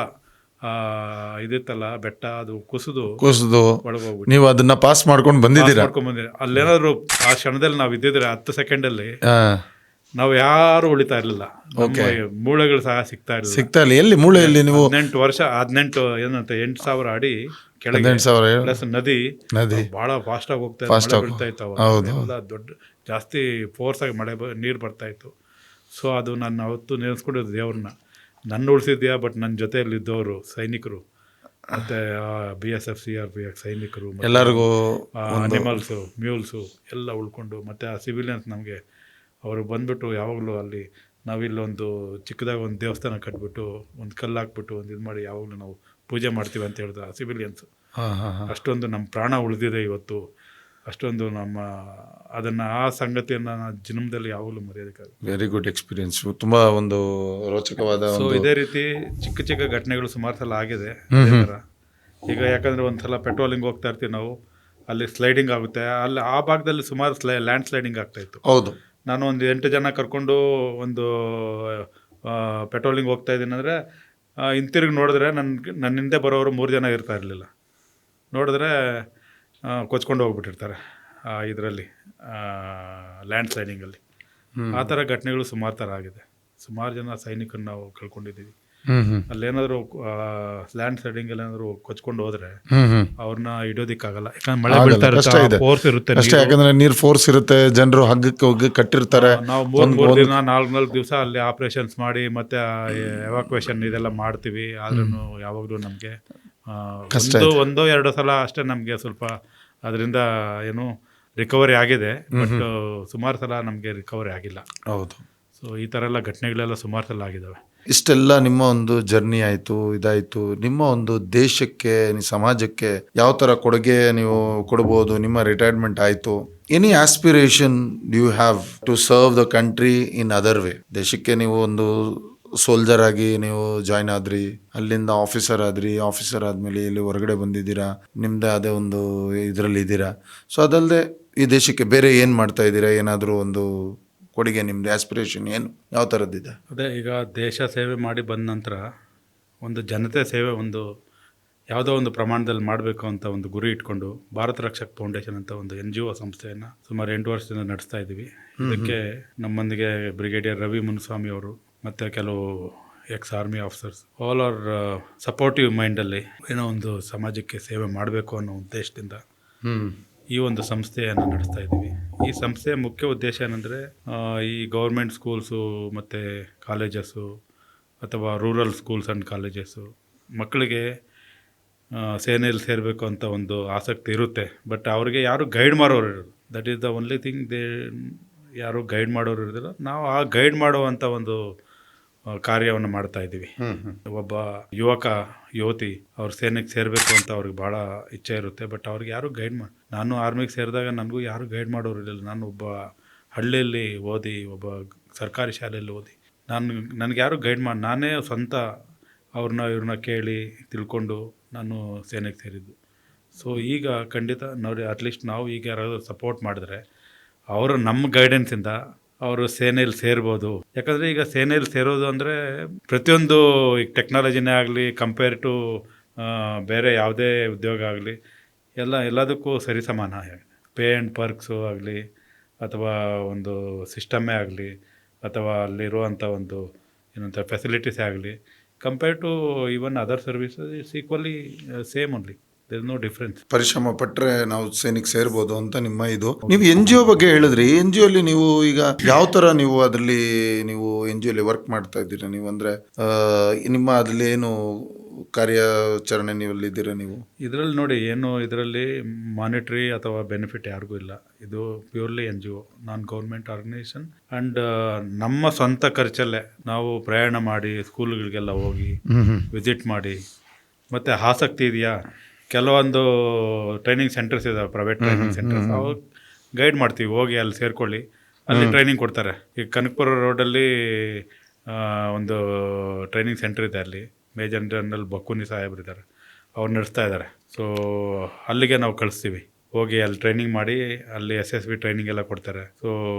ಇದಿತ್ತಲ್ಲ ಬೆಟ್ಟ, ಅದು ಕುಸಿದು ಒಳಗೋಗ್ಬಿಟ್ಟು ನೀವು ಅದನ್ನ ಪಾಸ್ ಮಾಡ್ಕೊಂಡು ಬಂದಿದ್ದೀರಾ? ಅಲ್ಲೇನಾದ್ರು ಆ ಕ್ಷಣದಲ್ಲಿ ನಾವು ಇದ್ದಿದ್ರೆ 10 ಸೆಕೆಂಡಲ್ಲಿ ನಾವು ಯಾರು ಉಳಿತಾ ಇರಲಿಲ್ಲ. ಮೂಳೆಗಳು ಸಹ ಸಿಗ್ತಾ ಇಲ್ಲ. ಎಲ್ಲಿ ಮೂಳೆಯಲ್ಲಿ ನೀವು 18 ಏನಂತ 8,000 ಅಡಿ ಕೆಳಗೆ ಪ್ಲಸ್ ನದಿ ಬಹಳ ಫಾಸ್ಟ್ ಆಗಿ ಬೀಳ್ತಾ ಇತ್ತು. ಎಲ್ಲ ದೊಡ್ಡ ಜಾಸ್ತಿ ಫೋರ್ಸ್ ಆಗಿ ನೀರು ಬರ್ತಾ ಇತ್ತು. ಸೊ ಅದು ನಾನು ಅವತ್ತು ನೆನೆಸ್ಕೊಂಡಿದ್ದು ದೇವ್ರನ್ನ, ನನ್ನ ಉಳಿಸಿದ್ಯಾ. ಬಟ್ ನನ್ನ ಜೊತೆಯಲ್ಲಿದ್ದವರು ಸೈನಿಕರು ಮತ್ತು BSF CRPF ಸೈನಿಕರು, ಎಲ್ಲರಿಗೂ ಅನಿಮಲ್ಸು ಮ್ಯೂಲ್ಸು ಎಲ್ಲ ಉಳ್ಕೊಂಡು, ಮತ್ತು ಆ ಸಿವಿಲಿಯನ್ಸ್ ನಮಗೆ ಅವರು ಬಂದ್ಬಿಟ್ಟು ಯಾವಾಗಲೂ ಅಲ್ಲಿ ನಾವಿಲ್ಲೊಂದು ಚಿಕ್ಕದಾಗಿ ಒಂದು ದೇವಸ್ಥಾನ ಕಟ್ಬಿಟ್ಟು ಒಂದು ಕಲ್ಲು ಹಾಕ್ಬಿಟ್ಟು ಒಂದು ಇದು ಮಾಡಿ ಯಾವಾಗಲೂ ನಾವು ಪೂಜೆ ಮಾಡ್ತೀವಿ ಅಂತ ಹೇಳಿದ ಆ ಸಿವಿಲಿಯನ್ಸ್. ಅಷ್ಟೊಂದು ನಮ್ಮ ಪ್ರಾಣ ಉಳಿದಿದೆ ಇವತ್ತು. ಅಷ್ಟೊಂದು ನಮ್ಮ ಅದನ್ನು ಆ ಸಂಗತಿಯನ್ನು ನಾನು ಜನ್ಮದಲ್ಲಿ ಯಾವಾಗಲೂ ಮರೆಯೋದಕ್ಕಾಗ. ವೆರಿ ಗುಡ್ ಎಕ್ಸ್ಪೀರಿಯನ್ಸ್, ತುಂಬ ಒಂದು ರೋಚಕವಾದ. ಸೊ ಇದೇ ರೀತಿ ಚಿಕ್ಕ ಚಿಕ್ಕ ಘಟನೆಗಳು ಸುಮಾರು ಸಲ ಆಗಿದೆ. ಈಗ ಯಾಕಂದರೆ ಒಂದು ಸಲ ಪೆಟ್ರೋಲಿಂಗ್ ಹೋಗ್ತಾ ಇರ್ತೀವಿ ನಾವು, ಅಲ್ಲಿ ಸ್ಲೈಡಿಂಗ್ ಆಗುತ್ತೆ. ಅಲ್ಲಿ ಆ ಭಾಗದಲ್ಲಿ ಸುಮಾರು ಲ್ಯಾಂಡ್ ಸ್ಲೈಡಿಂಗ್ ಆಗ್ತಾಯಿತ್ತು. ಹೌದು. ನಾನು ಒಂದು 8 ಜನ ಕರ್ಕೊಂಡು ಒಂದು ಪೆಟ್ರೋಲಿಂಗ್ ಹೋಗ್ತಾ ಇದ್ದೀನಿ ಅಂದರೆ ಹಿಂತಿರುಗಿ ನೋಡಿದ್ರೆ ನನ್ನ ಹಿಂದೆ ಬರೋರು 3 ಜನ ಇರ್ತಾ ಇರಲಿಲ್ಲ. ನೋಡಿದ್ರೆ ಕೊಚ್ಕೊಂಡು ಹೋಗ್ಬಿಟ್ಟಿರ್ತಾರೆ ಇದರಲ್ಲಿ ಲ್ಯಾಂಡ್ ಸ್ಲೈಡಿಂಗಲ್ಲಿ. ಆ ಥರ ಘಟನೆಗಳು ಸುಮಾರು ಥರ ಆಗಿದೆ. ಸುಮಾರು ಜನ ಸೈನಿಕರನ್ನ ನಾವು ಕಳ್ಕೊಂಡಿದ್ದೀವಿ. ಅಲ್ಲೇನಾದರೂ ಲ್ಯಾಂಡ್ ಸ್ಲೈಡಿಂಗ್ ಏನಾದರೂ ಕೊಚ್ಕೊಂಡು ಹೋದ್ರೆ ಅವ್ರನ್ನ ಹಿಡಿಯೋದಿಕ್ಕಾಗಲ್ಲ. ಯಾಕಂದ್ರೆ ಮಳೆ ಬೀಳ್ತಾ ಇರುತ್ತೆ, ಫೋರ್ಸ್ ಇರುತ್ತೆ, ಯಾಕಂದ್ರೆ ನೀರು ಫೋರ್ಸ್ ಇರುತ್ತೆ, ಜನರು ಹಗ್ಗಕ್ಕೆ ಕಟ್ಟಿರ್ತಾರೆ. ನಾವು 3 ದಿನ 4 ದಿವಸ ಅಲ್ಲಿ ಆಪರೇಷನ್ಸ್ ಮಾಡಿ ಮತ್ತೆ ಎವಾಕ್ಯುವೇಷನ್ ಇದೆಲ್ಲ ಮಾಡ್ತೀವಿ. ಆದ್ರೂ ಯಾವಾಗಲೂ ನಮಗೆ 1-2 ಸಲ ಅಷ್ಟೇ ನಮಗೆ ಸ್ವಲ್ಪ ಅದರಿಂದ ಏನು ರಿಕವರಿ ಆಗಿದೆ. ಬಟ್ ಸುಮಾರು ಸಲ ನಮಗೆ ರಿಕವರಿ ಆಗಿಲ್ಲ. ಹೌದು. ಸೊ ಈ ಥರ ಎಲ್ಲ ಘಟನೆಗಳೆಲ್ಲ ಸುಮಾರು ಸಲ ಆಗಿದ್ದಾವೆ. ಇಷ್ಟೆಲ್ಲ ನಿಮ್ಮ ಒಂದು ಜರ್ನಿ ಆಯಿತು, ಇದಾಯಿತು. ನಿಮ್ಮ ಒಂದು ದೇಶಕ್ಕೆ, ಸಮಾಜಕ್ಕೆ ಯಾವ ಥರ ಕೊಡುಗೆ ನೀವು ಕೊಡ್ಬೋದು? ನಿಮ್ಮ ರಿಟೈರ್ಮೆಂಟ್ ಆಯಿತು. Any aspiration you have to serve the country in other way? ದೇಶಕ್ಕೆ ನೀವು ಒಂದು ಸೋಲ್ಜರ್ ಆಗಿ ನೀವು ಜಾಯ್ನ್ ಆದ್ರಿ, ಅಲ್ಲಿಂದ ಆಫೀಸರ್ ಆದ್ರಿ, ಆಫೀಸರ್ ಆದಮೇಲೆ ಇಲ್ಲಿ ಹೊರಗಡೆ ಬಂದಿದ್ದೀರಾ, ನಿಮ್ಮದೇ ಅದೇ ಒಂದು ಇದರಲ್ಲಿ ಇದ್ದೀರಾ. ಸೊ ಅದಲ್ಲದೆ ಈ ದೇಶಕ್ಕೆ ಬೇರೆ ಏನು ಮಾಡ್ತಾ ಇದ್ದೀರಾ? ಏನಾದರೂ ಒಂದು ಕೊಡುಗೆ, ನಿಮ್ಮದು ಆಸ್ಪಿರೇಷನ್ ಏನು, ಯಾವ ಥರದ್ದಿದೆ? ಅದೇ ಈಗ ದೇಶ ಸೇವೆ ಮಾಡಿ ಬಂದ ನಂತರ ಒಂದು ಜನತೆ ಸೇವೆ ಒಂದು ಯಾವುದೋ ಒಂದು ಪ್ರಮಾಣದಲ್ಲಿ ಮಾಡಬೇಕು ಅಂತ ಒಂದು ಗುರಿ ಇಟ್ಕೊಂಡು ಭಾರತ ರಕ್ಷಕ್ ಫೌಂಡೇಶನ್ ಅಂತ ಒಂದು NGO ಸಂಸ್ಥೆಯನ್ನು ಸುಮಾರು 8 ವರ್ಷದಿಂದ ನಡೆಸ್ತಾ ಇದ್ದೀವಿ. ಇದಕ್ಕೆ ನಮ್ಮೊಂದಿಗೆ ಬ್ರಿಗೇಡಿಯರ್ ರವಿ ಮುನಿಸ್ವಾಮಿ ಅವರು ಮತ್ತು ಕೆಲವು X-army officers all are supportive ಮೈಂಡಲ್ಲಿ ಏನೋ ಒಂದು ಸಮಾಜಕ್ಕೆ ಸೇವೆ ಮಾಡಬೇಕು ಅನ್ನೋ ಉದ್ದೇಶದಿಂದ ಈ ಒಂದು ಸಂಸ್ಥೆಯನ್ನು ನಡೆಸ್ತಾ ಇದ್ದೀವಿ. ಈ ಸಂಸ್ಥೆಯ ಮುಖ್ಯ ಉದ್ದೇಶ ಏನಂದರೆ ಈ ಗೌರ್ಮೆಂಟ್ ಸ್ಕೂಲ್ಸು ಮತ್ತು ಕಾಲೇಜಸ್ಸು ಅಥವಾ ರೂರಲ್ ಸ್ಕೂಲ್ಸ್ ಆ್ಯಂಡ್ ಕಾಲೇಜಸ್ಸು ಮಕ್ಕಳಿಗೆ ಸೇನೆಯಲ್ಲಿ ಸೇರಬೇಕು ಅಂತ ಒಂದು ಆಸಕ್ತಿ ಇರುತ್ತೆ. ಬಟ್ ಅವ್ರಿಗೆ ಯಾರು ಗೈಡ್ ಮಾಡೋರು ಇರೋದು. That is the only thing. ಯಾರು ಗೈಡ್ ಮಾಡೋರು ಇರೋದಿಲ್ಲ. ನಾವು ಆ ಗೈಡ್ ಮಾಡುವಂಥ ಒಂದು ಕಾರ್ಯವನ್ನು ಮಾಡ್ತಾ ಇದ್ದೀವಿ. ಒಬ್ಬ ಯುವತಿ ಅವ್ರ ಸೇನೆಗೆ ಸೇರಬೇಕು ಅಂತ ಅವ್ರಿಗೆ ಭಾಳ ಇಚ್ಛೆ ಇರುತ್ತೆ. ಬಟ್ ಅವ್ರಿಗೆ ಯಾರು ಗೈಡ್ ನಾನು ಆರ್ಮಿಗೆ ಸೇರಿದಾಗ ನನಗೂ ಯಾರು ಗೈಡ್ ಮಾಡೋರು ಇರಲಿಲ್ಲ. ನಾನು ಒಬ್ಬ ಹಳ್ಳಿಯಲ್ಲಿ ಓದಿ, ಒಬ್ಬ ಸರ್ಕಾರಿ ಶಾಲೆಯಲ್ಲಿ ಓದಿ, ನನಗೆ ಯಾರು ಗೈಡ್ ನಾನೇ ಸ್ವಂತ ಇವ್ರನ್ನ ಕೇಳಿ ತಿಳ್ಕೊಂಡು ನಾನು ಸೇನೆಗೆ ಸೇರಿದ್ದು. ಸೊ ಈಗ ಖಂಡಿತ ನೋಡಿ, ಅಟ್ಲೀಸ್ಟ್ ನಾವು ಈಗ ಯಾರಾದರೂ ಸಪೋರ್ಟ್ ಮಾಡಿದ್ರೆ ಅವರು ನಮ್ಮ ಗೈಡೆನ್ಸಿಂದ ಅವರು ಸೇನೆಯಲ್ಲಿ ಸೇರ್ಬೋದು. ಯಾಕಂದರೆ ಈಗ ಸೇನೆಯಲ್ಲಿ ಸೇರೋದು ಅಂದರೆ ಪ್ರತಿಯೊಂದು ಈಗ ಟೆಕ್ನಾಲಜಿನೇ ಆಗಲಿ, ಕಂಪೇರ್ ಟು ಬೇರೆ ಯಾವುದೇ ಉದ್ಯೋಗ ಆಗಲಿ, ಎಲ್ಲದಕ್ಕೂ ಸರಿಸಮಾನ. ಪೇ ಆ್ಯಂಡ್ ಪರ್ಕ್ಸು ಆಗಲಿ ಅಥವಾ ಒಂದು ಸಿಸ್ಟಮ್ಮೇ ಆಗಲಿ ಅಥವಾ ಅಲ್ಲಿರುವಂಥ ಒಂದು ಏನಂತ ಫೆಸಿಲಿಟೀಸೇ ಆಗಲಿ, compare to even other services it's equally same only. There is no difference. ಪರಿಶ್ರಮ ಪಟ್ಟರೆ ನಾವು ಸೈನಿಕ್ ಸೇರ್ಬೋದು ಅಂತ ನಿಮ್ಮ ಇದು. ನೀವು NGO ಬಗ್ಗೆ ಹೇಳಿದ್ರಿ. NGOಲ್ಲಿ ನೀವು ಈಗ ಯಾವ ಥರ ನೀವು ಅದರಲ್ಲಿ ನೀವು NGOಲ್ಲಿ ವರ್ಕ್ ಮಾಡ್ತಾ ಇದ್ದೀರಾ? ನೀವು ಅಂದರೆ ನಿಮ್ಮ ಅದರಲ್ಲಿ ಏನು ಕಾರ್ಯಾಚರಣೆ ನೀವಲ್ಲಿದ್ದೀರಾ ನೀವು? ಇದರಲ್ಲಿ ನೋಡಿ ಏನು ಇದರಲ್ಲಿ ಮಾನಿಟ್ರಿ ಅಥವಾ ಬೆನಿಫಿಟ್ ಯಾರಿಗೂ ಇಲ್ಲ. ಇದು purely NGO, non government organisation. And ನಮ್ಮ ಸ್ವಂತ ಖರ್ಚಲ್ಲೇ ನಾವು ಪ್ರಯಾಣ ಮಾಡಿ ಸ್ಕೂಲ್ಗಳಿಗೆಲ್ಲ ಹೋಗಿ ವಿಸಿಟ್ ಮಾಡಿ, ಮತ್ತು ಆಸಕ್ತಿ ಇದೆಯಾ ಕೆಲವೊಂದು ಟ್ರೈನಿಂಗ್ ಸೆಂಟರ್ಸ್ ಇದಾವೆ, ಪ್ರೈವೇಟ್ ಟ್ರೈನಿಂಗ್ ಸೆಂಟರ್ಸ್, ಅವು ಗೈಡ್ ಮಾಡ್ತೀವಿ, ಹೋಗಿ ಅಲ್ಲಿ ಸೇರ್ಕೊಳ್ಳಿ, ಅಲ್ಲಿ ಟ್ರೈನಿಂಗ್ ಕೊಡ್ತಾರೆ. ಈಗ ಕನಕಪುರ ರೋಡಲ್ಲಿ ಒಂದು ಟ್ರೈನಿಂಗ್ ಸೆಂಟರ್ ಇದೆ, ಅಲ್ಲಿ ಮೇಜರ್ ಜನರಲ್ ಬಕ್ಕುನಿ ಸಾಹೇಬ್ರು ಇದ್ದಾರೆ, ಅವ್ರು ನಡೆಸ್ತಾ ಇದ್ದಾರೆ. ಸೊ ಅಲ್ಲಿಗೆ ನಾವು ಕಳಿಸ್ತೀವಿ, ಹೋಗಿ ಅಲ್ಲಿ ಟ್ರೈನಿಂಗ್ ಮಾಡಿ ಅಲ್ಲಿ SSB ಟ್ರೈನಿಂಗ್ ಎಲ್ಲ ಕೊಡ್ತಾರೆ. ಸೊ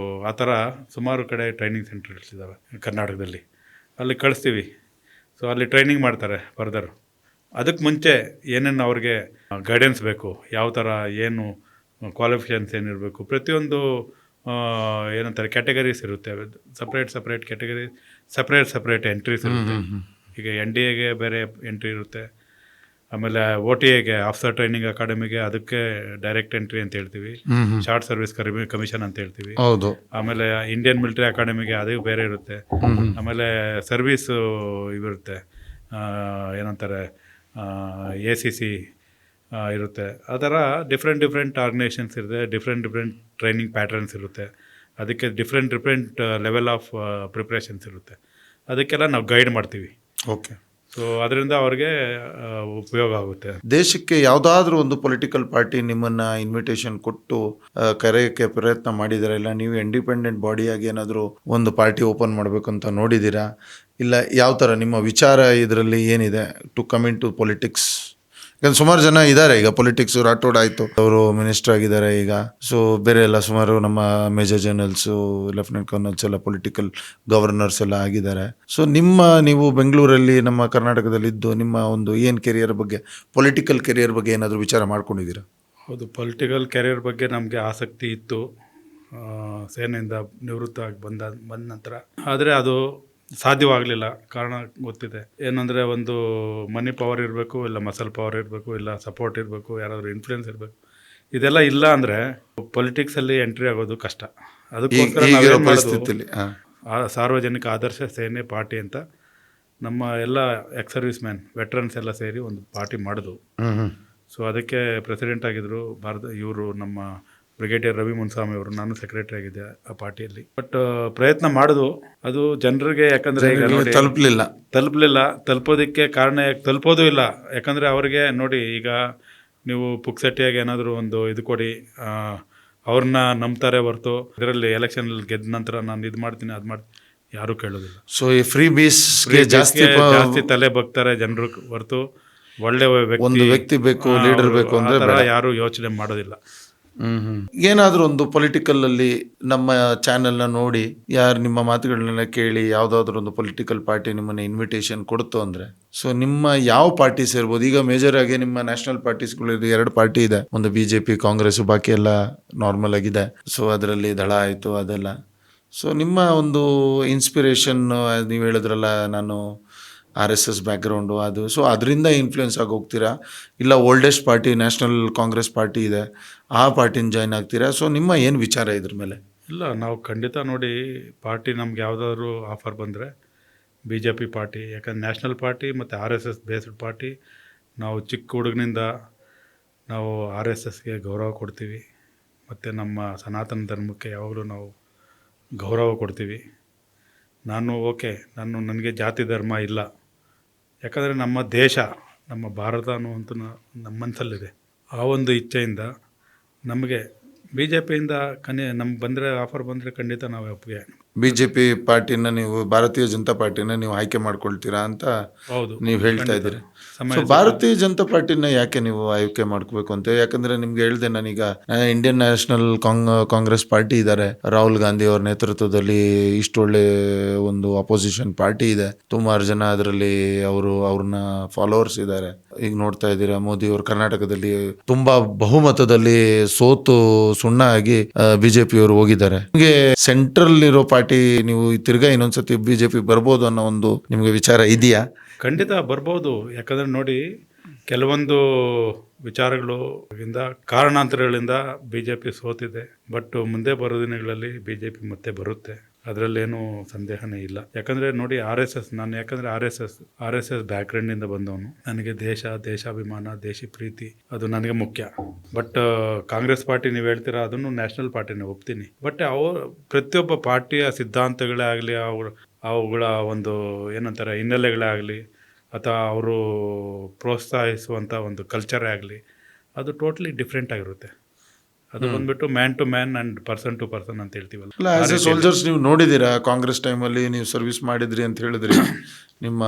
ಆ ಥರ ಸುಮಾರು ಕಡೆ ಟ್ರೈನಿಂಗ್ ಸೆಂಟರ್ಸ್ ಇದ್ದಾವೆ ಕರ್ನಾಟಕದಲ್ಲಿ, ಅಲ್ಲಿ ಕಳಿಸ್ತೀವಿ. ಸೊ ಅಲ್ಲಿ ಟ್ರೈನಿಂಗ್ ಮಾಡ್ತಾರೆ ಫರ್ದರ್. ಅದಕ್ಕೆ ಮುಂಚೆ ಏನೇನು ಅವ್ರಿಗೆ ಗೈಡೆನ್ಸ್ ಬೇಕು, ಯಾವ ಥರ ಏನು ಕ್ವಾಲಿಫಿಕೇಷನ್ಸ್ ಏನಿರಬೇಕು, ಪ್ರತಿಯೊಂದು ಏನಂತಾರೆ ಕ್ಯಾಟಗರೀಸ್ ಇರುತ್ತೆ, ಸಪ್ರೇಟ್ ಕ್ಯಾಟಗರಿ, ಸಪ್ರೇಟ್ ಎಂಟ್ರೀಸ್ ಇರುತ್ತೆ. ಈಗ NDAಗೆ ಬೇರೆ ಎಂಟ್ರಿ ಇರುತ್ತೆ, ಆಮೇಲೆ OTAಗೆ ಆಫ್ಸರ್ ಟ್ರೈನಿಂಗ್ ಅಕಾಡೆಮಿಗೆ ಅದಕ್ಕೆ ಡೈರೆಕ್ಟ್ ಎಂಟ್ರಿ ಅಂತ ಹೇಳ್ತೀವಿ, ಶಾರ್ಟ್ ಸರ್ವಿಸ್ ಕಮಿಷನ್ ಅಂತ ಹೇಳ್ತೀವಿ. ಆಮೇಲೆ ಇಂಡಿಯನ್ ಮಿಲಿಟರಿ ಅಕಾಡೆಮಿಗೆ ಅದು ಬೇರೆ ಇರುತ್ತೆ. ಆಮೇಲೆ ಸರ್ವೀಸು ಇವಿರುತ್ತೆ, ಏನಂತಾರೆ ACC ಇರುತ್ತೆ. ಆ ಥರ ಡಿಫ್ರೆಂಟ್ ಆರ್ಗನೈಸೇಷನ್ಸ್ ಇರುತ್ತೆ, ಡಿಫ್ರೆಂಟ್ ಟ್ರೈನಿಂಗ್ ಪ್ಯಾಟರ್ನ್ಸ್ ಇರುತ್ತೆ, ಅದಕ್ಕೆ ಡಿಫ್ರೆಂಟ್ ಲೆವೆಲ್ ಆಫ್ ಪ್ರಿಪ್ರೇಷನ್ಸ್ ಇರುತ್ತೆ. ಅದಕ್ಕೆಲ್ಲ ನಾವು ಗೈಡ್ ಮಾಡ್ತೀವಿ. ಓಕೆ. ಸೊ ಅದರಿಂದ ಅವ್ರಿಗೆ ಉಪಯೋಗ ಆಗುತ್ತೆ. ದೇಶಕ್ಕೆ ಯಾವುದಾದ್ರೂ ಒಂದು ಪೊಲಿಟಿಕಲ್ ಪಾರ್ಟಿ ನಿಮ್ಮನ್ನು ಇನ್ವಿಟೇಷನ್ ಕೊಟ್ಟು ಕರೆಯೋಕ್ಕೆ ಪ್ರಯತ್ನ ಮಾಡಿದಾರೆ? ಇಲ್ಲ ನೀವು ಇಂಡಿಪೆಂಡೆಂಟ್ ಬಾಡಿಯಾಗಿ ಏನಾದರೂ ಒಂದು ಪಾರ್ಟಿ ಓಪನ್ ಮಾಡಬೇಕು ಅಂತ ನೋಡಿದ್ದೀರಾ? ಇಲ್ಲ ಯಾವ ಥರ ನಿಮ್ಮ ವಿಚಾರ ಇದರಲ್ಲಿ ಏನಿದೆ to come in to politics? ಯಾಕಂದ್ರೆ ಸುಮಾರು ಜನ ಇದ್ದಾರೆ ಈಗ ಪೊಲಿಟಿಕ್ಸ್, ರಾಠೋಡ್ ಆಯಿತು, ಅವರು ಮಿನಿಸ್ಟರ್ ಆಗಿದ್ದಾರೆ ಈಗ. ಸೊ ಬೇರೆ ಎಲ್ಲ ಸುಮಾರು ನಮ್ಮ ಮೇಜರ್ ಜನರಲ್ಸು, ಲೆಫ್ಟಿನೆಂಟ್ ಕರ್ನಲ್ಸ್ ಎಲ್ಲ ಪೊಲಿಟಿಕಲ್ ಗವರ್ನರ್ಸ್ ಎಲ್ಲ ಆಗಿದ್ದಾರೆ. ಸೊ ನೀವು ಬೆಂಗಳೂರಲ್ಲಿ ನಮ್ಮ ಕರ್ನಾಟಕದಲ್ಲಿ ಇದ್ದು ನಿಮ್ಮ ಒಂದು ಏನು ಕೆರಿಯರ್ ಬಗ್ಗೆ, ಪೊಲಿಟಿಕಲ್ ಕೆರಿಯರ್ ಬಗ್ಗೆ ಏನಾದರೂ ವಿಚಾರ ಮಾಡ್ಕೊಂಡಿದ್ದೀರಾ? ಹೌದು, ಪೊಲಿಟಿಕಲ್ ಕೆರಿಯರ್ ಬಗ್ಗೆ ನಮಗೆ ಆಸಕ್ತಿ ಇತ್ತು ಸೇನೆಯಿಂದ ನಿವೃತ್ತ ಆಗಿ ಬಂದ ನಂತರ. ಆದರೆ ಅದು ಸಾಧ್ಯವಾಗಲಿಲ್ಲ. ಕಾರಣ ಗೊತ್ತಿದೆ, ಏನಂದರೆ ಒಂದು ಮನಿ ಪವರ್ ಇರಬೇಕು, ಇಲ್ಲ ಮಸಲ್ ಪವರ್ ಇರಬೇಕು, ಇಲ್ಲ ಸಪೋರ್ಟ್ ಇರಬೇಕು, ಯಾರಾದರೂ ಇನ್ಫ್ಲೂಯೆನ್ಸ್ ಇರಬೇಕು. ಇದೆಲ್ಲ ಇಲ್ಲ ಅಂದರೆ ಪೊಲಿಟಿಕ್ಸಲ್ಲಿ ಎಂಟ್ರಿ ಆಗೋದು ಕಷ್ಟ. ಅದಕ್ಕೋಸ್ಕರ ನಾವೇನು ಮಾಡೋದು, ಸಾರ್ವಜನಿಕ ಆದರ್ಶ ಸೇನೆ ಪಾರ್ಟಿ ಅಂತ ನಮ್ಮ ಎಲ್ಲ ಎಕ್ಸ್ ಸರ್ವಿಸ್ ಮ್ಯಾನ್ ವೆಟ್ರನ್ಸ್ ಎಲ್ಲ ಸೇರಿ ಒಂದು ಪಾರ್ಟಿ ಮಾಡಿದ್ವು. ಸೊ ಅದಕ್ಕೆ ಪ್ರೆಸಿಡೆಂಟ್ ಆಗಿದ್ದರು ಇವರು ನಮ್ಮ ಬ್ರಿಗೇಡಿಯರ್ ರವಿ ಮುನ್ಸ್ವಾಮಿ ಅವರು, ನಾನು ಸೆಕ್ರೆಟರಿ ಆಗಿದ್ದೆ ಆ ಪಾರ್ಟಿಯಲ್ಲಿ. ಬಟ್ ಪ್ರಯತ್ನ ಮಾಡಿದ್ವು, ಅದು ಜನರಿಗೆ, ಯಾಕಂದರೆ ಈಗ ತಲುಪೋದಕ್ಕೆ ಕಾರಣ ತಲುಪೋದು ಇಲ್ಲ. ಯಾಕಂದರೆ ಅವರಿಗೆ ನೋಡಿ, ಈಗ ನೀವು ಪುಕ್ಸಟ್ಟಿಯಾಗಿ ಏನಾದರೂ ಒಂದು ಇದು ಕೊಡಿ, ಅವ್ರನ್ನ ನಂಬ್ತಾರೆ ಹೊರತು ಇದರಲ್ಲಿ ಎಲೆಕ್ಷನಲ್ಲಿ ಗೆದ್ದ ನಂತರ ನಾನು ಇದು ಮಾಡ್ತೀನಿ ಅದು ಮಾಡ್ತೀನಿ ಯಾರೂ ಕೇಳೋದಿಲ್ಲ. ಸೊ ಈ ಫ್ರೀ ಬೀಸ್ಗೆ ಜಾಸ್ತಿ ತಲೆ ಬಗ್ತಾರೆ ಜನರು ಹೊರತು ಒಳ್ಳೆ ವ್ಯಕ್ತಿ ಬೇಕು, ಲೀಡರ್ ಬೇಕು ಅಂದರೆ ಯಾರು ಯೋಚನೆ ಮಾಡೋದಿಲ್ಲ. ಏನಾದರೂ ಒಂದು ಪೊಲಿಟಿಕಲಲ್ಲಿ ನಮ್ಮ ಚಾನೆಲ್ನ ನೋಡಿ ಯಾರು ನಿಮ್ಮ ಮಾತುಗಳನ್ನೆಲ್ಲ ಕೇಳಿ ಯಾವುದಾದ್ರೂ ಒಂದು ಪೊಲಿಟಿಕಲ್ ಪಾರ್ಟಿ ನಿಮ್ಮನ್ನು ಇನ್ವಿಟೇಷನ್ ಕೊಡ್ತು ಅಂದರೆ, ಸೊ ನಿಮ್ಮ ಯಾವ ಪಾರ್ಟಿ ಸೇರ್ಬೋದು? ಈಗ ಮೇಜರ್ ಆಗಿ ನಿಮ್ಮ ನ್ಯಾಷನಲ್ ಪಾರ್ಟೀಸ್ಗಳು 2 ಪಾರ್ಟಿ ಇದೆ, ಒಂದು BJP, ಕಾಂಗ್ರೆಸ್, ಬಾಕಿ ಎಲ್ಲ ನಾರ್ಮಲ್ ಆಗಿದೆ. ಸೊ ಅದರಲ್ಲಿ ದಳ ಆಯಿತು ಅದೆಲ್ಲ. ಸೊ ನಿಮ್ಮ ಒಂದು ಇನ್ಸ್ಪಿರೇಷನ್, ನೀವು ಹೇಳಿದ್ರಲ್ಲ ನಾನು RSS ಬ್ಯಾಕ್ಗ್ರೌಂಡು ಅದು, ಸೊ ಅದರಿಂದ ಇನ್ಫ್ಲೂಯೆನ್ಸ್ ಆಗಿ ಹೋಗ್ತೀರಾ? ಇಲ್ಲ oldest party national Congress party ಇದೆ, ಆ ಪಾರ್ಟಿನ ಜಾಯ್ನ್ ಆಗ್ತೀರಾ? ಸೊ ನಿಮ್ಮ ಏನು ವಿಚಾರ ಇದ್ರ ಮೇಲೆ? ಇಲ್ಲ, ನಾವು ಖಂಡಿತ ನೋಡಿ, ಪಾರ್ಟಿ ನಮ್ಗೆ ಯಾವುದಾದ್ರೂ ಆಫರ್ ಬಂದರೆ BJP ಪಾರ್ಟಿ, ಯಾಕಂದ್ರೆ ನ್ಯಾಷನಲ್ ಪಾರ್ಟಿ ಮತ್ತು RSS ಬೇಸ್ಡ್ ಪಾರ್ಟಿ. ನಾವು ಚಿಕ್ಕ ಹುಡುಗನಿಂದ ನಾವು RSSಗೆ ಗೌರವ ಕೊಡ್ತೀವಿ, ಮತ್ತು ನಮ್ಮ ಸನಾತನ ಧರ್ಮಕ್ಕೆ ಯಾವಾಗಲೂ ನಾವು ಗೌರವ ಕೊಡ್ತೀವಿ. ನನಗೆ ಜಾತಿ ಧರ್ಮ ಇಲ್ಲ, ಯಾಕಂದರೆ ನಮ್ಮ ದೇಶ, ನಮ್ಮ ಭಾರತ ಅನ್ನುವಂಥ ನಮ್ಮ ಮನಸ್ಸಲ್ಲಿದೆ. ಆ ಒಂದು ಇಚ್ಛೆಯಿಂದ ನಮಗೆ BJPಯಿಂದ ನಮ್ಗೆ ಬಂದರೆ, ಆಫರ್ ಬಂದರೆ ಖಂಡಿತ ನಾವು ಒಪ್ಪಿಗೆ. BJP ಪಾರ್ಟಿನ ನೀವು, ಭಾರತೀಯ ಜನತಾ ಪಾರ್ಟಿನ ನೀವು ಆಯ್ಕೆ ಮಾಡ್ಕೊಳ್ತೀರಾ ಅಂತ ನೀವು ಹೇಳ್ತಾ ಇದ್ದೀರಿ. ಸೊ ಭಾರತೀಯ ಜನತಾ ಪಾರ್ಟಿನ ಯಾಕೆ ನೀವು ಆಯ್ಕೆ ಮಾಡ್ಕೋಬೇಕು ಅಂತ? ಯಾಕಂದ್ರೆ ನಿಮ್ಗೆ ಹೇಳ್ದೆ ನಾನೀಗ, ಇಂಡಿಯನ್ ನ್ಯಾಷನಲ್ ಕಾಂಗ್ರೆಸ್ ಪಾರ್ಟಿ ಇದ್ದಾರೆ, ರಾಹುಲ್ ಗಾಂಧಿ ಅವ್ರ ನೇತೃತ್ವದಲ್ಲಿ ಇಷ್ಟೊಳ್ಳೆ ಒಂದು ಅಪೋಸಿಷನ್ ಪಾರ್ಟಿ ಇದೆ, ಸುಮಾರು ಜನ ಅದರಲ್ಲಿ ಅವ್ರನ್ನ ಫಾಲೋವರ್ಸ್ ಇದ್ದಾರೆ. ಈಗ ನೋಡ್ತಾ ಇದ್ದೀರಾ, ಮೋದಿ ಅವರು ಕರ್ನಾಟಕದಲ್ಲಿ ತುಂಬಾ ಬಹುಮತದಲ್ಲಿ ಸೋತು ಸುಣ್ಣ ಆಗಿ BJP ಅವರು ಹೋಗಿದ್ದಾರೆ. ನಿಮಗೆ ಸೆಂಟ್ರಲ್ ಇರೋ ಪಾರ್ಟಿ, ನೀವು ತಿರ್ಗಾ ಇನ್ನೊಂದ್ಸತಿ BJP ಬರ್ಬೋದು ಅನ್ನೋ ಒಂದು ನಿಮಗೆ ವಿಚಾರ ಇದೆಯಾ? ಖಂಡಿತ ಬರ್ಬೋದು. ಯಾಕಂದರೆ ನೋಡಿ, ಕೆಲವೊಂದು ವಿಚಾರಗಳು ಕಾರಣಾಂತರಗಳಿಂದ BJP ಸೋತಿದೆ. ಬಟ್ ಮುಂದೆ ಬರೋ ದಿನಗಳಲ್ಲಿ BJP ಮತ್ತೆ ಬರುತ್ತೆ. ಅದರಲ್ಲೇನು ಸಂದೇಹನೇ ಇಲ್ಲ. ಯಾಕಂದರೆ ನೋಡಿ ನಾನು ಯಾಕಂದರೆ ಆರ್ ಎಸ್ ಎಸ್ ಬ್ಯಾಕ್ಗ್ರೌಂಡಿಂದ ಬಂದವನು. ನನಗೆ ದೇಶಾಭಿಮಾನ, ದೇಶಿ ಪ್ರೀತಿ ಅದು ನನಗೆ ಮುಖ್ಯ. ಬಟ್ ಕಾಂಗ್ರೆಸ್ ಪಾರ್ಟಿ ನೀವು ಹೇಳ್ತೀರಾ, ಅದನ್ನು ನ್ಯಾಷನಲ್ ಪಾರ್ಟಿನೇ ಒಪ್ತೀನಿ. ಬಟ್ ಪ್ರತಿಯೊಬ್ಬ ಪಾರ್ಟಿಯ ಸಿದ್ಧಾಂತಗಳೇ ಆಗಲಿ, ಅವುಗಳ ಒಂದು ಏನಂತಾರೆ ಹಿನ್ನೆಲೆಗಳೇ ಆಗಲಿ, ಅಥವಾ ಅವರು ಪ್ರೋತ್ಸಾಹಿಸುವಂಥ ಒಂದು ಕಲ್ಚರೇ ಆಗಲಿ, ಅದು ಟೋಟ್ಲಿ ಡಿಫ್ರೆಂಟ್ ಆಗಿರುತ್ತೆ. ಅದು ಬಂದ್ಬಿಟ್ಟು man to man and person to person ಅಂತ ಹೇಳ್ತೀವಲ್ಲ. ಅಲ್ಲ, ಆಸ್ ಎ ಸೋಲ್ಜರ್ಸ್ ನೀವು ನೋಡಿದ್ದೀರಾ, ಕಾಂಗ್ರೆಸ್ ಟೈಮಲ್ಲಿ ನೀವು ಸರ್ವಿಸ್ ಮಾಡಿದ್ರಿ ಅಂತ ಹೇಳಿದ್ರಿ. ನಿಮ್ಮ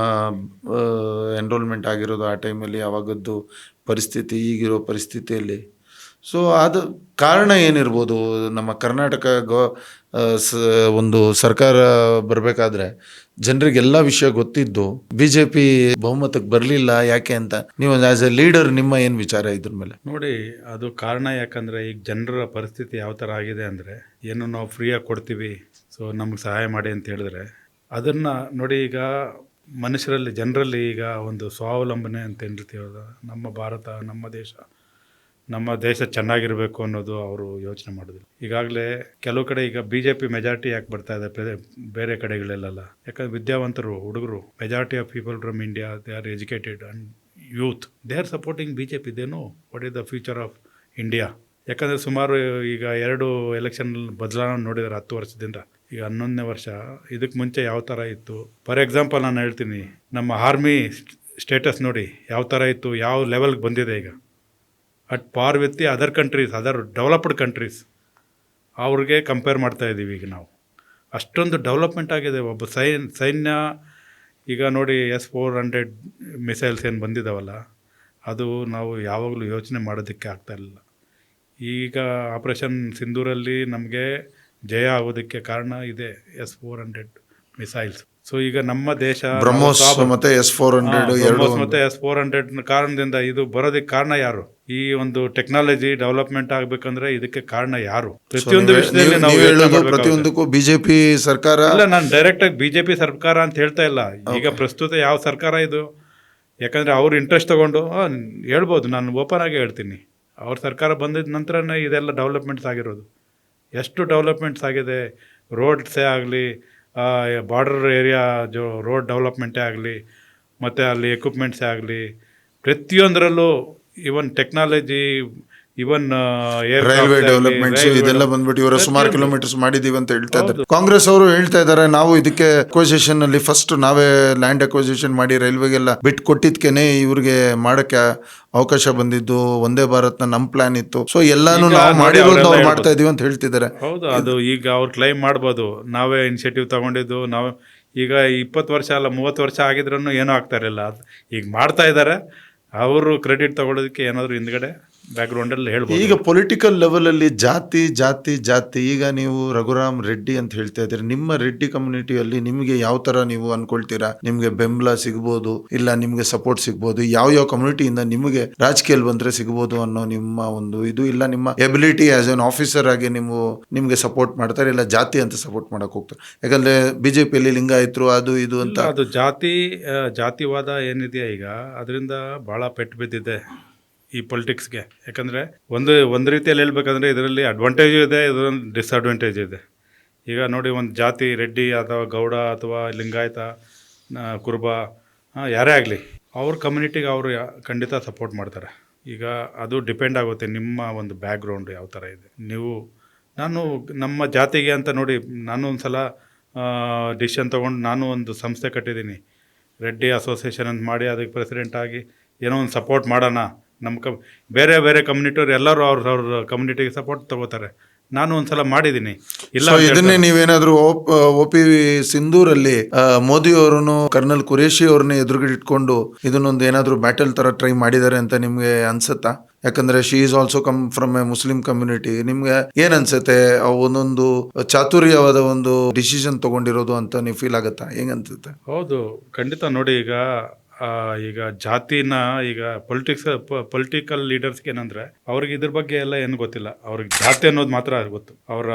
ಎನ್ರೋಲ್ಮೆಂಟ್ ಆಗಿರೋದು ಆ ಟೈಮಲ್ಲಿ, ಆವಾಗದ್ದು ಪರಿಸ್ಥಿತಿ ಈಗಿರೋ ಪರಿಸ್ಥಿತಿಯಲ್ಲಿ. ಸೊ ಅದು ಕಾರಣ ಏನಿರ್ಬೋದು? ನಮ್ಮ ಕರ್ನಾಟಕ ಒಂದು ಸರ್ಕಾರ ಬರಬೇಕಾದ್ರೆ ಜನರಿಗೆಲ್ಲ ವಿಷಯ ಗೊತ್ತಿದ್ದು BJP ಬಹುಮತಕ್ಕೆ ಬರಲಿಲ್ಲ, ಯಾಕೆ ಅಂತ ನೀವು ಆಸ್ ಎ ಲೀಡರ್ ನಿಮ್ಮ ಏನು ವಿಚಾರ ಇದ್ರ ಮೇಲೆ? ನೋಡಿ, ಅದು ಕಾರಣ ಯಾಕಂದರೆ ಈಗ ಜನರ ಪರಿಸ್ಥಿತಿ ಯಾವ ಥರ ಆಗಿದೆ ಅಂದರೆ, ಏನು ನಾವು ಫ್ರೀಯಾಗಿ ಕೊಡ್ತೀವಿ, ಸೊ ನಮಗೆ ಸಹಾಯ ಮಾಡಿ ಅಂತ ಹೇಳಿದ್ರೆ, ಅದನ್ನು ನೋಡಿ, ಈಗ ಮನುಷ್ಯರಲ್ಲಿ ಜನರಲ್ಲಿ ಈಗ ಒಂದು ಸ್ವಾವಲಂಬನೆ ಅಂತ ಹೇಳ್ತೀವಲ್ಲ, ನಮ್ಮ ಭಾರತ, ನಮ್ಮ ದೇಶ ಚೆನ್ನಾಗಿರಬೇಕು ಅನ್ನೋದು ಅವರು ಯೋಚನೆ ಮಾಡೋದಿಲ್ಲ. ಈಗಾಗಲೇ ಕೆಲವು ಕಡೆ ಈಗ BJP ಮೆಜಾರಿಟಿ ಯಾಕೆ ಬರ್ತಾ ಇದೆ ಬೇರೆ ಕಡೆಗಳಲ್ಲೆಲ್ಲ? ಯಾಕಂದರೆ ವಿದ್ಯಾವಂತರು ಹುಡುಗರು, majority of people from India, they are educated and youth, they are supporting BJP. Then what is the future of India? ಯಾಕಂದರೆ ಸುಮಾರು ಈಗ 2 ಎಲೆಕ್ಷನ್ ಬದಲಾವಣೆ ನೋಡಿದ್ದಾರೆ 10 ವರ್ಷದಿಂದ. ಈಗ 11ನೇ ವರ್ಷ. ಇದಕ್ಕೆ ಮುಂಚೆ ಯಾವ ಥರ ಇತ್ತು? ಫಾರ್ ಎಕ್ಸಾಂಪಲ್ ನಾನು ಹೇಳ್ತೀನಿ, ನಮ್ಮ ಆರ್ಮಿ ಸ್ಟೇಟಸ್ ನೋಡಿ ಯಾವ ಥರ ಇತ್ತು, ಯಾವ ಲೆವೆಲ್ಗೆ ಬಂದಿದೆ ಈಗ. At par with the other countries, other developed countries, ಅವ್ರಿಗೆ ಕಂಪೇರ್ ಮಾಡ್ತಾ ಇದ್ದೀವಿ ಈಗ ನಾವು. ಅಷ್ಟೊಂದು ಡೆವಲಪ್ಮೆಂಟ್ ಆಗಿದೆ. ಒಬ್ಬ ಸೈನ್ಯ ಈಗ ನೋಡಿ S-400 ಮಿಸೈಲ್ಸ್ ಏನು ಬಂದಿದ್ದಾವಲ್ಲ, ಅದು ನಾವು ಯಾವಾಗಲೂ ಯೋಚನೆ ಮಾಡೋದಕ್ಕೆ ಆಗ್ತಾಯಿರಲಿಲ್ಲ. ಈಗ ಆಪರೇಷನ್ ಸಿಂಧೂರಲ್ಲಿ ನಮಗೆ ಜಯ ಆಗೋದಕ್ಕೆ ಕಾರಣ ಇದೆ S-400 ಮಿಸೈಲ್ಸ್. ಸೊ ಈಗ ನಮ್ಮ ದೇಶ ಬ್ರಹ್ಮೋಸ್ ಮತ್ತೆ S-400 ಕಾರಣದಿಂದ ಇದು ಬರೋದಕ್ಕೆ ಕಾರಣ ಯಾರು? ಈ ಒಂದು ಟೆಕ್ನಾಲಜಿ ಡೆವಲಪ್ಮೆಂಟ್ ಆಗಬೇಕಂದ್ರೆ ಇದಕ್ಕೆ ಕಾರಣ ಯಾರು? ಪ್ರತಿಯೊಂದು ವಿಷಯದಲ್ಲಿ ನಾವು ಪ್ರತಿಯೊಂದಕ್ಕೂ BJP ಸರ್ಕಾರ ಅಲ್ಲ, ನಾನು ಡೈರೆಕ್ಟ್ ಆಗಿ BJP ಸರ್ಕಾರ ಅಂತ ಹೇಳ್ತಾ ಇಲ್ಲ. ಈಗ ಪ್ರಸ್ತುತ ಯಾವ ಸರ್ಕಾರ ಇದು? ಯಾಕಂದ್ರೆ ಅವ್ರು ಇಂಟ್ರೆಸ್ಟ್ ತಗೊಂಡು ಹೇಳ್ಬೋದು, ನಾನು ಓಪನ್ ಆಗಿ ಹೇಳ್ತೀನಿ, ಅವ್ರ ಸರ್ಕಾರ ಬಂದಿದ ನಂತರನೇ ಇದೆಲ್ಲ ಡೆವಲಪ್ಮೆಂಟ್ಸ್ ಆಗಿರೋದು. ಎಷ್ಟು ಡೆವಲಪ್ಮೆಂಟ್ಸ್ ಆಗಿದೆ, ರೋಡ್ಸೇ ಆಗಲಿ, ಬಾರ್ಡರ್ ಏರಿಯಾ ರೋಡ್ ಡೆವಲಪ್ಮೆಂಟೇ ಆಗಲಿ, ಮತ್ತು ಅಲ್ಲಿ ಎಕ್ವಿಪ್ಮೆಂಟ್ಸೇ ಆಗಲಿ, ಪ್ರತಿಯೊಂದರಲ್ಲೂ ಇವನ್ ಟೆಕ್ನಾಲಜಿ, ಇವನ್ ರೈಲ್ವೆ ಡೆವಲಪ್ಮೆಂಟ್ಸ್ ಇದೆಲ್ಲ ಬಂದ್ಬಿಟ್ಟು ಇವರ ಸುಮಾರು ಕಿಲೋಮೀಟರ್ಸ್ ಮಾಡಿದೀವಿ ಅಂತ ಹೇಳ್ತಾ ಇದ್ದಾರೆ. ಕಾಂಗ್ರೆಸ್ ಅವರು ಹೇಳ್ತಾ ಇದ್ದಾರೆ, ನಾವು ಇದಕ್ಕೆ ಅಕ್ವಿಸಿಷನ್ ಅಲ್ಲಿ ಫಸ್ಟ್ ನಾವೇ ಲ್ಯಾಂಡ್ ಅಕ್ವಿಸಿಷನ್ ಮಾಡಿ ರೈಲ್ವೆಗೆಲ್ಲ ಬಿಟ್ಟು ಕೊಟ್ಟಿದ್ಕೇನೆ ಇವ್ರಿಗೆ ಮಾಡಕ್ಕೆ ಅವಕಾಶ ಬಂದಿದ್ದು. ಒಂದೇ ಭಾರತ್ನ ನಮ್ಮ ಪ್ಲಾನ್ ಇತ್ತು, ಸೊ ಎಲ್ಲಾನು ನಾವು ಮಾಡಿರೋದು ನಾವು ಮಾಡ್ತಾ ಇದೀವಿ ಅಂತ ಹೇಳ್ತಿದ್ದಾರೆ. ಹೌದು, ಅದು ಈಗ ಅವ್ರು ಕ್ಲೈಮ್ ಮಾಡ್ಬೋದು, ನಾವೇ ಇನಿಷಿಯೇಟಿವ್ ತಗೊಂಡಿದ್ದು, ನಾವು ಈಗ 20 ವರ್ಷ ಅಲ್ಲ 30 ವರ್ಷ ಆಗಿದ್ರೂ ಏನೂ ಆಗ್ತಾ ಇರಲಿಲ್ಲ. ಈಗ ಮಾಡ್ತಾ ಇದ್ದಾರೆ. ಅವರು ಕ್ರೆಡಿಟ್ ತಗೊಳ್ಳೋದಕ್ಕೆ ಏನಾದರೂ ಹಿಂದ್ಗಡೆ ಬ್ಯಾಕ್ಗ್ರೌಂಡಲ್ಲಿ ಹೇಳ್ಬೋದು. ಈಗ ಪೊಲಿಟಿಕಲ್ ಲೆವೆಲಲ್ಲಿ ಜಾತಿ ಜಾತಿ ಜಾತಿ, ಈಗ ನೀವು ರಘುರಾಮ್ ರೆಡ್ಡಿ ಅಂತ ಹೇಳ್ತಾ ಇದ್ದೀರಿ. ನಿಮ್ಮ ರೆಡ್ಡಿ ಕಮ್ಯುನಿಟಿಯಲ್ಲಿ ನಿಮಗೆ ಯಾವ ಥರ ನೀವು ಅನ್ಕೊಳ್ತೀರಾ? ನಿಮಗೆ ಬೆಂಬಲ ಸಿಗ್ಬೋದು, ಇಲ್ಲ ನಿಮಗೆ ಸಪೋರ್ಟ್ ಸಿಗ್ಬೋದು? ಯಾವ ಕಮ್ಯುನಿಟಿಯಿಂದ ನಿಮಗೆ ರಾಜಕೀಯಲ್ಲಿ ಬಂದರೆ ಸಿಗ್ಬೋದು ಅನ್ನೋ ನಿಮ್ಮ ಒಂದು ಇದು, ಇಲ್ಲ ನಿಮ್ಮ ಎಬಿಲಿಟಿ ಆಸ್ ಎನ್ ಆಫೀಸರ್ ಆಗಿ ನಿಮಗೆ ಸಪೋರ್ಟ್ ಮಾಡ್ತಾರೆ, ಇಲ್ಲ ಜಾತಿ ಅಂತ ಸಪೋರ್ಟ್ ಮಾಡಕ್ಕೆ ಹೋಗ್ತಾರೆ? ಯಾಕಂದರೆ BJPಯಲ್ಲಿ ಲಿಂಗಾಯತರು ಅದು ಇದು ಅಂತ, ಅದು ಜಾತಿವಾದ ಏನಿದೆಯಾ ಈಗ, ಅದರಿಂದ ಭಾಳ ಪೆಟ್ಟು ಬಿದ್ದಿದೆ ಈ ಪೊಲಿಟಿಕ್ಸ್ಗೆ. ಯಾಕಂದರೆ ಒಂದು ರೀತಿಯಲ್ಲಿ ಹೇಳ್ಬೇಕಂದ್ರೆ ಇದರಲ್ಲಿ ಅಡ್ವಾಂಟೇಜು ಇದೆ, ಇದರಲ್ಲಿ ಡಿಸ್ಅಡ್ವಾಂಟೇಜ್ ಇದೆ. ಈಗ ನೋಡಿ, ಒಂದು ಜಾತಿ ರೆಡ್ಡಿ ಅಥವಾ ಗೌಡ ಅಥವಾ ಲಿಂಗಾಯತ, ಕುರುಬ, ಯಾರೇ ಆಗಲಿ, ಅವ್ರ ಕಮ್ಯುನಿಟಿಗೆ ಅವರು ಖಂಡಿತ ಸಪೋರ್ಟ್ ಮಾಡ್ತಾರೆ. ಈಗ ಅದು ಡಿಪೆಂಡ್ ಆಗುತ್ತೆ ನಿಮ್ಮ ಒಂದು ಬ್ಯಾಕ್ಗ್ರೌಂಡ್ ಯಾವ ಥರ ಇದೆ. ನಾನು ನಮ್ಮ ಜಾತಿಗೆ ಅಂತ ನೋಡಿ, ನಾನು ಒಂದು ಸಲ ಡಿಸಿಷನ್ ತೊಗೊಂಡು ನಾನು ಒಂದು ಸಂಸ್ಥೆ ಕಟ್ಟಿದ್ದೀನಿ, ರೆಡ್ಡಿ ಅಸೋಸಿಯೇಷನ್ ಅಂತ ಮಾಡಿ, ಅದಕ್ಕೆ ಪ್ರೆಸಿಡೆಂಟ್ ಆಗಿ ಏನೋ ಒಂದು ಸಪೋರ್ಟ್ ಮಾಡೋಣ. ನಮ್ಮ ಬೇರೆ ಬೇರೆ ಕಮ್ಯುನಿಟಿಯವ್ರು ಎಲ್ಲರೂ ಅವ್ರ ಕಮ್ಯುನಿಟಿಗೆ ಸಪೋರ್ಟ್ ತಗೋತಾರೆ. ನಾನು ಒಂದ್ಸಲ ಮಾಡಿದ್ದೀನಿ. ಇಲ್ಲ, ಇದನ್ನೇ ನೀವೇನಾದ್ರೂ OP ಸಿಂಧೂರಲ್ಲಿ ಮೋದಿ ಅವರನ್ನು ಕರ್ನಲ್ ಕುರೇಶಿ ಅವ್ರನ್ನ ಎದುರುಗಡೆ ಇಟ್ಕೊಂಡು ಇದನ್ನೊಂದು ಏನಾದರೂ ಬ್ಯಾಟಲ್ ತರ ಟ್ರೈ ಮಾಡಿದ್ದಾರೆ ಅಂತ ನಿಮ್ಗೆ ಅನ್ಸುತ್ತಾ? ಯಾಕಂದ್ರೆ she is also come from A Muslim community. ನಿಮ್ಗೆ ಏನ್ ಅನ್ಸುತ್ತೆ? ಒಂದೊಂದು ಚಾತುರ್ಯವಾದ ಒಂದು ಡಿಸಿಷನ್ ತಗೊಂಡಿರೋದು ಅಂತ ನೀವು ಫೀಲ್ ಆಗುತ್ತಾ? ಹೆಂಗ್ ಅನ್ಸುತ್ತೆ? ಹೌದು, ಖಂಡಿತ. ನೋಡಿ, ಈಗ ಈಗ ಜಾತಿನ ಈಗ ಪೊಲಿಟಿಕಲ್ ಲೀಡರ್ಸ್ಗೆ ಏನಂದ್ರೆ ಅವ್ರಿಗೆ ಇದ್ರ ಬಗ್ಗೆ ಎಲ್ಲ ಏನು ಗೊತ್ತಿಲ್ಲ. ಅವ್ರಿಗೆ ಜಾತಿ ಅನ್ನೋದು ಮಾತ್ರ ಗೊತ್ತು. ಅವರ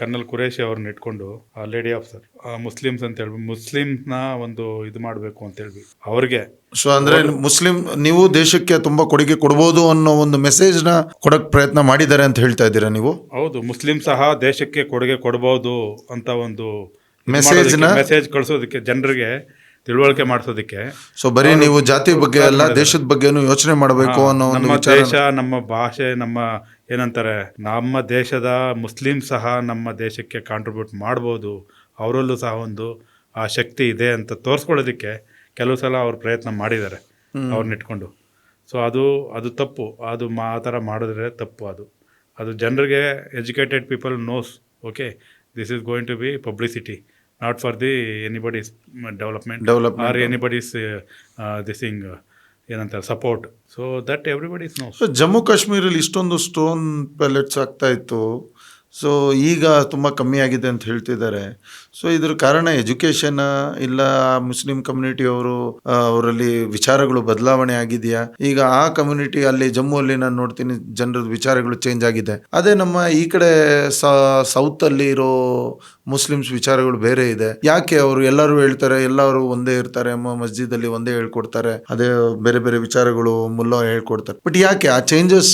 ಕರ್ನಲ್ ಕುರೇಶಿ ಅವ್ರನ್ನ ಇಟ್ಕೊಂಡು ಲೇಡಿ ಆಫೀಸರ್ ಮುಸ್ಲಿಮ್ಸ್ ಅಂತ ಹೇಳಿ ಮುಸ್ಲಿಮ್ನ ಒಂದು ಇದು ಮಾಡಬೇಕು ಅಂತ ಹೇಳಿ ಅವ್ರಿಗೆ. ಸೊ ಅಂದ್ರೆ ಮುಸ್ಲಿಂ ನೀವು ದೇಶಕ್ಕೆ ತುಂಬಾ ಕೊಡುಗೆ ಕೊಡ್ಬೋದು ಅನ್ನೋ ಒಂದು ಮೆಸೇಜ್ ನ ಕೊಡಕ್ ಪ್ರಯತ್ನ ಮಾಡಿದ್ದಾರೆ ಅಂತ ಹೇಳ್ತಾ ಇದ್ದೀರಾ ನೀವು? ಹೌದು, ಮುಸ್ಲಿಂ ಸಹ ದೇಶಕ್ಕೆ ಕೊಡುಗೆ ಕೊಡಬಹುದು ಅಂತ ಒಂದು ಮೆಸೇಜ್ ಕಳಿಸೋದಕ್ಕೆ, ಜನರಿಗೆ ತಿಳುವಳಿಕೆ ಮಾಡಿಸೋದಕ್ಕೆ. ಸೊ ಬರೀ ನೀವು ಜಾತಿ ಬಗ್ಗೆ ಅಲ್ಲ, ದೇಶದ ಬಗ್ಗೆನೂ ಯೋಚನೆ ಮಾಡಬೇಕು ಅನ್ನೋ ಒಂದು ನಮ್ಮ ವಿಚಾರ. ದೇಶ, ನಮ್ಮ ಭಾಷೆ, ನಮ್ಮ ಏನಂತಾರೆ, ನಮ್ಮ ದೇಶದ ಮುಸ್ಲಿಂ ಸಹ ನಮ್ಮ ದೇಶಕ್ಕೆ ಕಾಂಟ್ರಿಬ್ಯೂಟ್ ಮಾಡ್ಬೋದು, ಅವರಲ್ಲೂ ಸಹ ಒಂದು ಆ ಶಕ್ತಿ ಇದೆ ಅಂತ ತೋರಿಸ್ಕೊಳ್ಳೋದಕ್ಕೆ ಕೆಲವು ಸಲ ಅವ್ರು ಪ್ರಯತ್ನ ಮಾಡಿದ್ದಾರೆ ಅವ್ರನ್ನ ಇಟ್ಕೊಂಡು. ಸೊ ಅದು ತಪ್ಪು. ಅದು ಆ ಥರ ಮಾಡಿದ್ರೆ ತಪ್ಪು. ಅದು ಜನರಿಗೆ, educated people knows, okay, this is going to be publicity, not for the anybody's development or anybody's this thing ಏನಂತಾರೆ support. So that everybody's knows. So Jammu ಕಾಶ್ಮೀರಲ್ಲಿ ಇಷ್ಟೊಂದು ಸ್ಟೋನ್ ಪ್ಯಾಲೆಟ್ಸ್ ಆಗ್ತಾ ಇತ್ತು, ಸೊ ಈಗ ತುಂಬ ಕಮ್ಮಿ ಆಗಿದೆ ಅಂತ ಹೇಳ್ತಿದ್ದಾರೆ. ಸೊ ಇದ್ರ ಕಾರಣ ಎಜುಕೇಷನ್ ಇಲ್ಲ ಮುಸ್ಲಿಂ ಕಮ್ಯುನಿಟಿಯವರು ಅವರಲ್ಲಿ ವಿಚಾರಗಳು ಬದಲಾವಣೆ ಆಗಿದೆಯಾ? ಈಗ ಆ ಕಮ್ಯುನಿಟಿ ಅಲ್ಲಿ ಜಮ್ಮುವಲ್ಲಿ ನಾನು ನೋಡ್ತೀನಿ ಜನರ ವಿಚಾರಗಳು ಚೇಂಜ್ ಆಗಿದೆ. ಅದೇ ನಮ್ಮ ಈ ಕಡೆ ಸೌತ್ ಅಲ್ಲಿ ಇರೋ ಮುಸ್ಲಿಮ್ಸ್ ವಿಚಾರಗಳು ಬೇರೆ ಇದೆ. ಯಾಕೆ ಅವರು ಎಲ್ಲರೂ ಹೇಳ್ತಾರೆ ಎಲ್ಲರೂ ಒಂದೇ ಇರ್ತಾರೆ, ಮಸ್ಜಿದಲ್ಲಿ ಒಂದೇ ಹೇಳ್ಕೊಡ್ತಾರೆ, ಅದೇ ಬೇರೆ ಬೇರೆ ವಿಚಾರಗಳು ಮುಲ್ಲಾ ಹೇಳ್ಕೊಡ್ತಾರೆ. ಬಟ್ ಯಾಕೆ ಆ ಚೇಂಜಸ್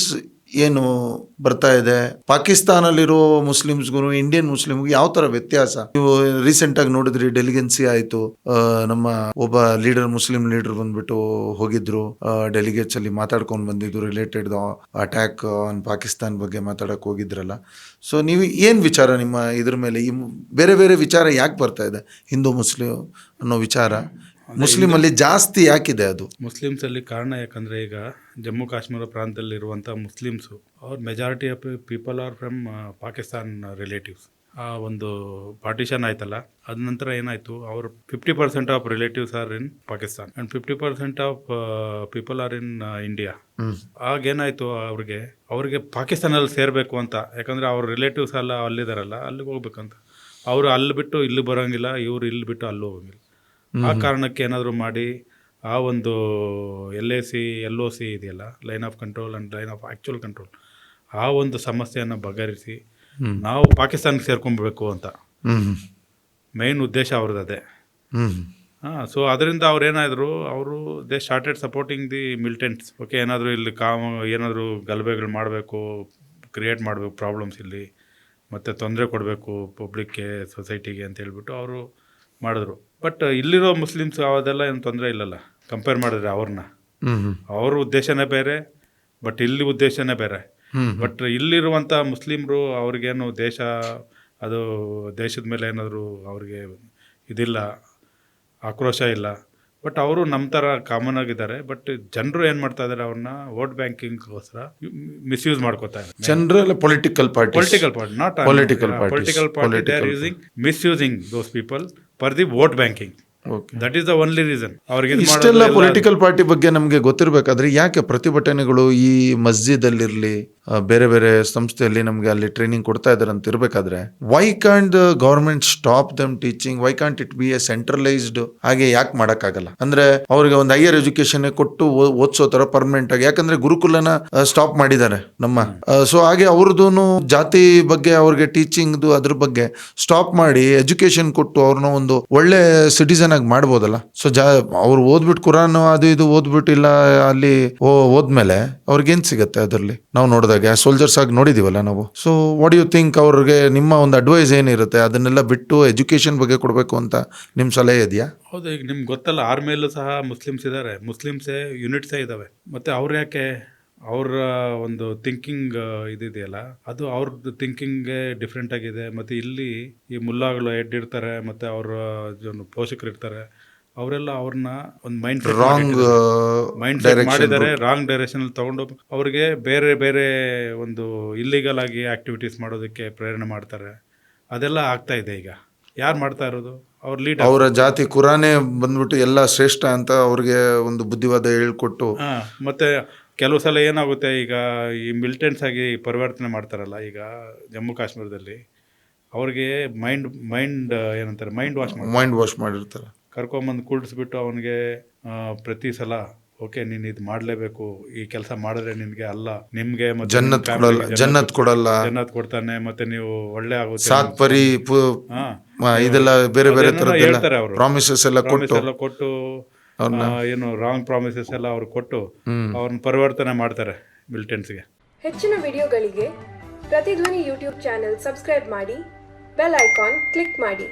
ಏನು ಬರ್ತಾ ಇದೆ? ಪಾಕಿಸ್ತಾನಲ್ಲಿರೋ ಮುಸ್ಲಿಮ್ಸ್ಗೂ ಇಂಡಿಯನ್ ಮುಸ್ಲಿಮ್ಗೂ ಯಾವ ತರ ವ್ಯತ್ಯಾಸ? ನೀವು ರೀಸೆಂಟ್ ಆಗಿ ನೋಡಿದ್ರಿ, ಡೆಲಿಗೆನ್ಸಿ ಆಯ್ತು, ನಮ್ಮ ಒಬ್ಬ ಮುಸ್ಲಿಂ ಲೀಡರ್ ಬಂದ್ಬಿಟ್ಟು ಹೋಗಿದ್ರು, ಡೆಲಿಗೇಟ್ಸ್ ಅಲ್ಲಿ ಮಾತಾಡ್ಕೊಂಡು ಬಂದಿದ್ರು, ರಿಲೇಟೆಡ್ ಅಟ್ಯಾಕ್ ಆನ್ ಪಾಕಿಸ್ತಾನ್ ಬಗ್ಗೆ ಮಾತಾಡಕ್ ಹೋಗಿದ್ರಲ್ಲ. ಸೊ ನೀವು ಏನ್ ವಿಚಾರ ನಿಮ್ಮ ಇದ್ರ ಮೇಲೆ? ಈ ಬೇರೆ ಬೇರೆ ವಿಚಾರ ಯಾಕೆ ಬರ್ತಾ ಇದೆ? ಹಿಂದೂ ಮುಸ್ಲಿಂ ಅನ್ನೋ ವಿಚಾರ ಮುಸ್ಲಿಂ ಅಲ್ಲಿ ಜಾಸ್ತಿ ಯಾಕಿದೆ? ಅದು ಮುಸ್ಲಿಮ್ಸ್ ಅಲ್ಲಿ ಕಾರಣ ಯಾಕಂದ್ರೆ ಈಗ ಜಮ್ಮು ಕಾಶ್ಮೀರ ಪ್ರಾಂತದಲ್ಲಿರುವಂಥ ಮುಸ್ಲಿಮ್ಸು ಅವ್ರ majority of people are from Pakistan relatives. ಆ ಒಂದು ಪಾರ್ಟಿಷನ್ ಆಯ್ತಲ್ಲ, ಅದ ನಂತರ ಏನಾಯ್ತು, ಅವರು 50% of relatives are in Pakistan and 50% of people are in India. ಆಗೇನಾಯ್ತು, ಅವ್ರಿಗೆ ಪಾಕಿಸ್ತಾನಲ್ಲಿ ಸೇರಬೇಕು ಅಂತ, ಯಾಕಂದ್ರೆ ಅವ್ರ ರಿಲೇಟಿವ್ಸ್ ಎಲ್ಲ ಅಲ್ಲಿದಾರಲ್ಲ, ಅಲ್ಲಿಗೆ ಹೋಗ್ಬೇಕಂತ. ಅವರು ಅಲ್ಲಿ ಬಿಟ್ಟು ಇಲ್ಲಿ ಬರೋಂಗಿಲ್ಲ, ಇವ್ರು ಇಲ್ಲಿ ಬಿಟ್ಟು ಅಲ್ಲೂ ಹೋಗಂಗಿಲ್ಲ. ಆ ಕಾರಣಕ್ಕೆ ಏನಾದರೂ ಮಾಡಿ ಆ ಒಂದು LOC ಇದೆಯಲ್ಲ, line of control and line of actual control, ಆ ಒಂದು ಸಮಸ್ಯೆಯನ್ನು ಬಗೆಹರಿಸಿ ನಾವು ಪಾಕಿಸ್ತಾನಕ್ಕೆ ಸೇರ್ಕೊಂಡ್ಬೇಕು ಅಂತ ಮೇನ್ ಉದ್ದೇಶ ಅವ್ರದ್ದು ಅದೇ. ಸೊ ಅದರಿಂದ ಅವ್ರು ಏನಾದ್ರು, they started supporting the militants. Okay, ಏನಾದರೂ ಇಲ್ಲಿ ಏನಾದರೂ ಗಲಭೆಗಳು ಮಾಡಬೇಕು, ಕ್ರಿಯೇಟ್ ಮಾಡಬೇಕು ಪ್ರಾಬ್ಲಮ್ಸ್ ಇಲ್ಲಿ, ಮತ್ತು ತೊಂದರೆ ಕೊಡಬೇಕು ಪಬ್ಲಿಕ್ಗೆ, ಸೊಸೈಟಿಗೆ ಅಂತ ಹೇಳ್ಬಿಟ್ಟು ಅವರು ಮಾಡಿದ್ರು. ಬಟ್ ಇಲ್ಲಿರೋ ಮುಸ್ಲಿಮ್ಸ್ ಅದೆಲ್ಲ ಏನು ತೊಂದರೆ ಇಲ್ಲಲ್ಲ ಕಂಪೇರ್ ಮಾಡಿದ್ರೆ ಅವ್ರನ್ನ. ಅವ್ರ ಉದ್ದೇಶನೇ ಬೇರೆ, ಬಟ್ ಇಲ್ಲಿ ಉದ್ದೇಶನೇ ಬೇರೆ. ಬಟ್ ಇಲ್ಲಿರುವಂಥ ಮುಸ್ಲಿಮ್ರು ಅವ್ರಿಗೇನು ದೇಶದ ಮೇಲೆ ಏನಾದರೂ ಅವ್ರಿಗೆ ಇದಿಲ್ಲ, ಆಕ್ರೋಶ ಇಲ್ಲ. ಬಟ್ ಅವರು ನಮ್ಮ ಥರ ಕಾಮನ್ ಆಗಿದ್ದಾರೆ. ಬಟ್ ಜನರು ಏನು ಮಾಡ್ತಾ ಇದ್ದಾರೆ, ಅವ್ರನ್ನ ವೋಟ್ ಬ್ಯಾಂಕಿಂಗ್ಗೋಸ್ಕರ ಮಿಸ್ಯೂಸ್ ಮಾಡ್ಕೋತಾ ಇದ್ದಾರೆ. General political party, not political party, they are misusing those people for the vote banking. That is the only reason. ಅವ್ರಿಗೆ ಇಷ್ಟೆಲ್ಲ ಪೊಲಿಟಿಕಲ್ ಪಾರ್ಟಿ ಬಗ್ಗೆ ನಮಗೆ ಗೊತ್ತಿರಬೇಕಾದ್ರೆ ಯಾಕೆ ಪ್ರತಿಭಟನೆಗಳು ಈ ಮಸ್ಜಿದ್ ಅಲ್ಲಿರ್ಲಿ, ಬೇರೆ ಬೇರೆ ಸಂಸ್ಥೆಯಲ್ಲಿ ನಮ್ಗೆ ಅಲ್ಲಿ ಟ್ರೈನಿಂಗ್ ಕೊಡ್ತಾ ಇದಾರೆ ಅಂತ ಇರ್ಬೇಕಾದ್ರೆ, why can't government stop dum teaching? Why can't it be A centralised? ಹಾಗೆ ಯಾಕೆ ಮಾಡಕ್ಕಾಗಲ್ಲ? ಅಂದ್ರೆ ಅವ್ರಿಗೆ ಒಂದು ಹೈಯರ್ ಎಜುಕೇಶನ್ ಕೊಟ್ಟು ಓದಿಸೋ ತರ ಪರ್ಮನೆಂಟ್ ಆಗಿ. ಯಾಕಂದ್ರೆ ಗುರುಕುಲನ ಸ್ಟಾಪ್ ಮಾಡಿದ್ದಾರೆ ನಮ್ಮ. ಸೊ ಹಾಗೆ ಅವ್ರದ್ದು ಜಾತಿ ಬಗ್ಗೆ ಅವ್ರಿಗೆ ಟೀಚಿಂಗ್ ಅದ್ರ ಬಗ್ಗೆ ಸ್ಟಾಪ್ ಮಾಡಿ ಎಜುಕೇಶನ್ ಕೊಟ್ಟು ಅವ್ರನ್ನ ಒಂದು ಒಳ್ಳೆ ಸಿಟಿಸನ್ ಆಗಿ ಮಾಡ್ಬೋದಲ್ಲ. ಸೊ ಅವ್ರು ಓದ್ಬಿಟ್ಟು ಕುರಾನ್ ಅದು ಇದು ಓದ್ಬಿಟ್ಟು ಇಲ್ಲ ಅಲ್ಲಿ ಓದ್ಮೇಲೆ ಅವ್ರಿಗೇನ್ ಸಿಗತ್ತೆ ಅದರಲ್ಲಿ? ನಾವು ನೋಡಿದಾಗ ಸೋಲ್ಜರ್ಸ್ ಆಗಿ ನೋಡಿದೀವಲ್ಲ ನಾವು. So what you think? ಅವ್ರಿಗೆ ನಿಮ್ಮ ಒಂದು ಅಡ್ವೈಸ್ ಏನಿರುತ್ತೆ? ಅದನ್ನೆಲ್ಲ ಬಿಟ್ಟು ಎಜುಕೇಶನ್ ಬಗ್ಗೆ ಕೊಡಬೇಕು ಅಂತ ನಿಮ್ ಸಲಹೆ ಇದೆಯಾ? ಹೌದು, ಈಗ ನಿಮ್ಗೆ ಗೊತ್ತಲ್ಲ, ಆರ್ಮಿಯಲ್ಲೂ ಸಹ ಮುಸ್ಲಿಮ್ಸ್ ಇದ್ದಾರೆ, ಮುಸ್ಲಿಮ್ಸೇ ಯೂನಿಟ್ಸೇ ಇದ್ದಾವೆ. ಮತ್ತೆ ಅವ್ರು ಯಾಕೆ ಅವ್ರ ಒಂದು ಥಿಂಕಿಂಗ್ ಇದೆಯಲ್ಲ, ಅದು ಅವ್ರದ್ದು ಥಿಂಕಿಂಗ್ಗೆ ಡಿಫ್ರೆಂಟ್ ಆಗಿದೆ. ಮತ್ತು ಇಲ್ಲಿ ಈ ಮುಲ್ಲಾಗಳು ಹೆಡ್ ಇರ್ತಾರೆ, ಮತ್ತು ಅವರ ಪೋಷಕರು ಇರ್ತಾರೆ, ಅವರೆಲ್ಲ ಅವ್ರನ್ನ ಒಂದು ಮೈಂಡ್ ಸೆಟ್ ಮಾಡಿದ್ದಾರೆ, ರಾಂಗ್ ಡೈರೆಕ್ಷನ್ ತಗೊಂಡು ಅವ್ರಿಗೆ ಬೇರೆ ಬೇರೆ ಒಂದು ಇಲ್ಲಿಗಲ್ ಆಗಿ ಆಕ್ಟಿವಿಟೀಸ್ ಮಾಡೋದಕ್ಕೆ ಪ್ರೇರಣೆ ಮಾಡ್ತಾರೆ. ಅದೆಲ್ಲ ಆಗ್ತಾ ಇದೆ. ಈಗ ಯಾರು ಮಾಡ್ತಾ ಇರೋದು? ಅವ್ರ ಲೀಡರ್. ಅವರ ಜಾತಿ ಕುರಾನೇ ಬಂದ್ಬಿಟ್ಟು ಎಲ್ಲ ಶ್ರೇಷ್ಠ ಅಂತ ಅವ್ರಿಗೆ ಒಂದು ಬುದ್ಧಿವಾದ ಹೇಳ್ಕೊಟ್ಟು. ಮತ್ತೆ ಕೆಲವು ಸಲ ಏನಾಗುತ್ತೆ, ಈಗ ಈ ಮಿಲಿಟೆಂಟ್ಸ್ ಆಗಿ ಪರಿವರ್ತನೆ ಮಾಡ್ತಾರಲ್ಲ, ಈಗ ಜಮ್ಮು ಕಾಶ್ಮೀರದಲ್ಲಿ ಅವ್ರಿಗೆ ಮೈಂಡ್ ಏನಂತಾರೆ, ಮೈಂಡ್ ವಾಶ್ ಮಾಡಿರ್ತಾರೆ. ಕರ್ಕೊಂಬಂದು ಕೂಡಿಸ್ಬಿಟ್ಟು ಅವನಿಗೆ ಪ್ರತಿ ಸಲ ಓಕೆ ನೀನು ಇದು ಮಾಡಲೇಬೇಕು, ಈ ಕೆಲಸ ಮಾಡಿದ್ರೆ ನಿನಗೆ ಅಲ್ಲ ನಿಮಗೆ ಜನ್ನತ್ ಕೊಡಲ್ಲ, ಜನ್ನತ್ ಕೊಡ್ತಾನೆ, ಮತ್ತೆ ನೀವು ಒಳ್ಳೆ ಆಗುತ್ತೆ, ಸಾತ್ ಪರಿ ಇದೆಲ್ಲ ಬೇರೆ ಬೇರೆ ತರ ಹೇಳ್ತಾರೆ ಅವರು. ಪ್ರಾಮಿಸಸ್ ಎಲ್ಲ ಕೊಟ್ಟು ಏನು ರಾಂಗ್ ಪ್ರಾಮಿಸಸ್ ಎಲ್ಲ ಅವ್ರು ಕೊಟ್ಟು ಅವ್ರನ್ನ ಪರಿವರ್ತನೆ ಮಾಡ್ತಾರೆ ಮಿಲಿಟೆಂಟ್ಸ್ಗೆ. ಹೆಚ್ಚಿನ ವಿಡಿಯೋಗಳಿಗೆ ಪ್ರತಿಧ್ವನಿ ಯೂಟ್ಯೂಬ್ ಚಾನೆಲ್ ಸಬ್ಸ್ಕ್ರೈಬ್ ಮಾಡಿ, ಬೆಲ್ ಐಕಾನ್ ಕ್ಲಿಕ್ ಮಾಡಿ.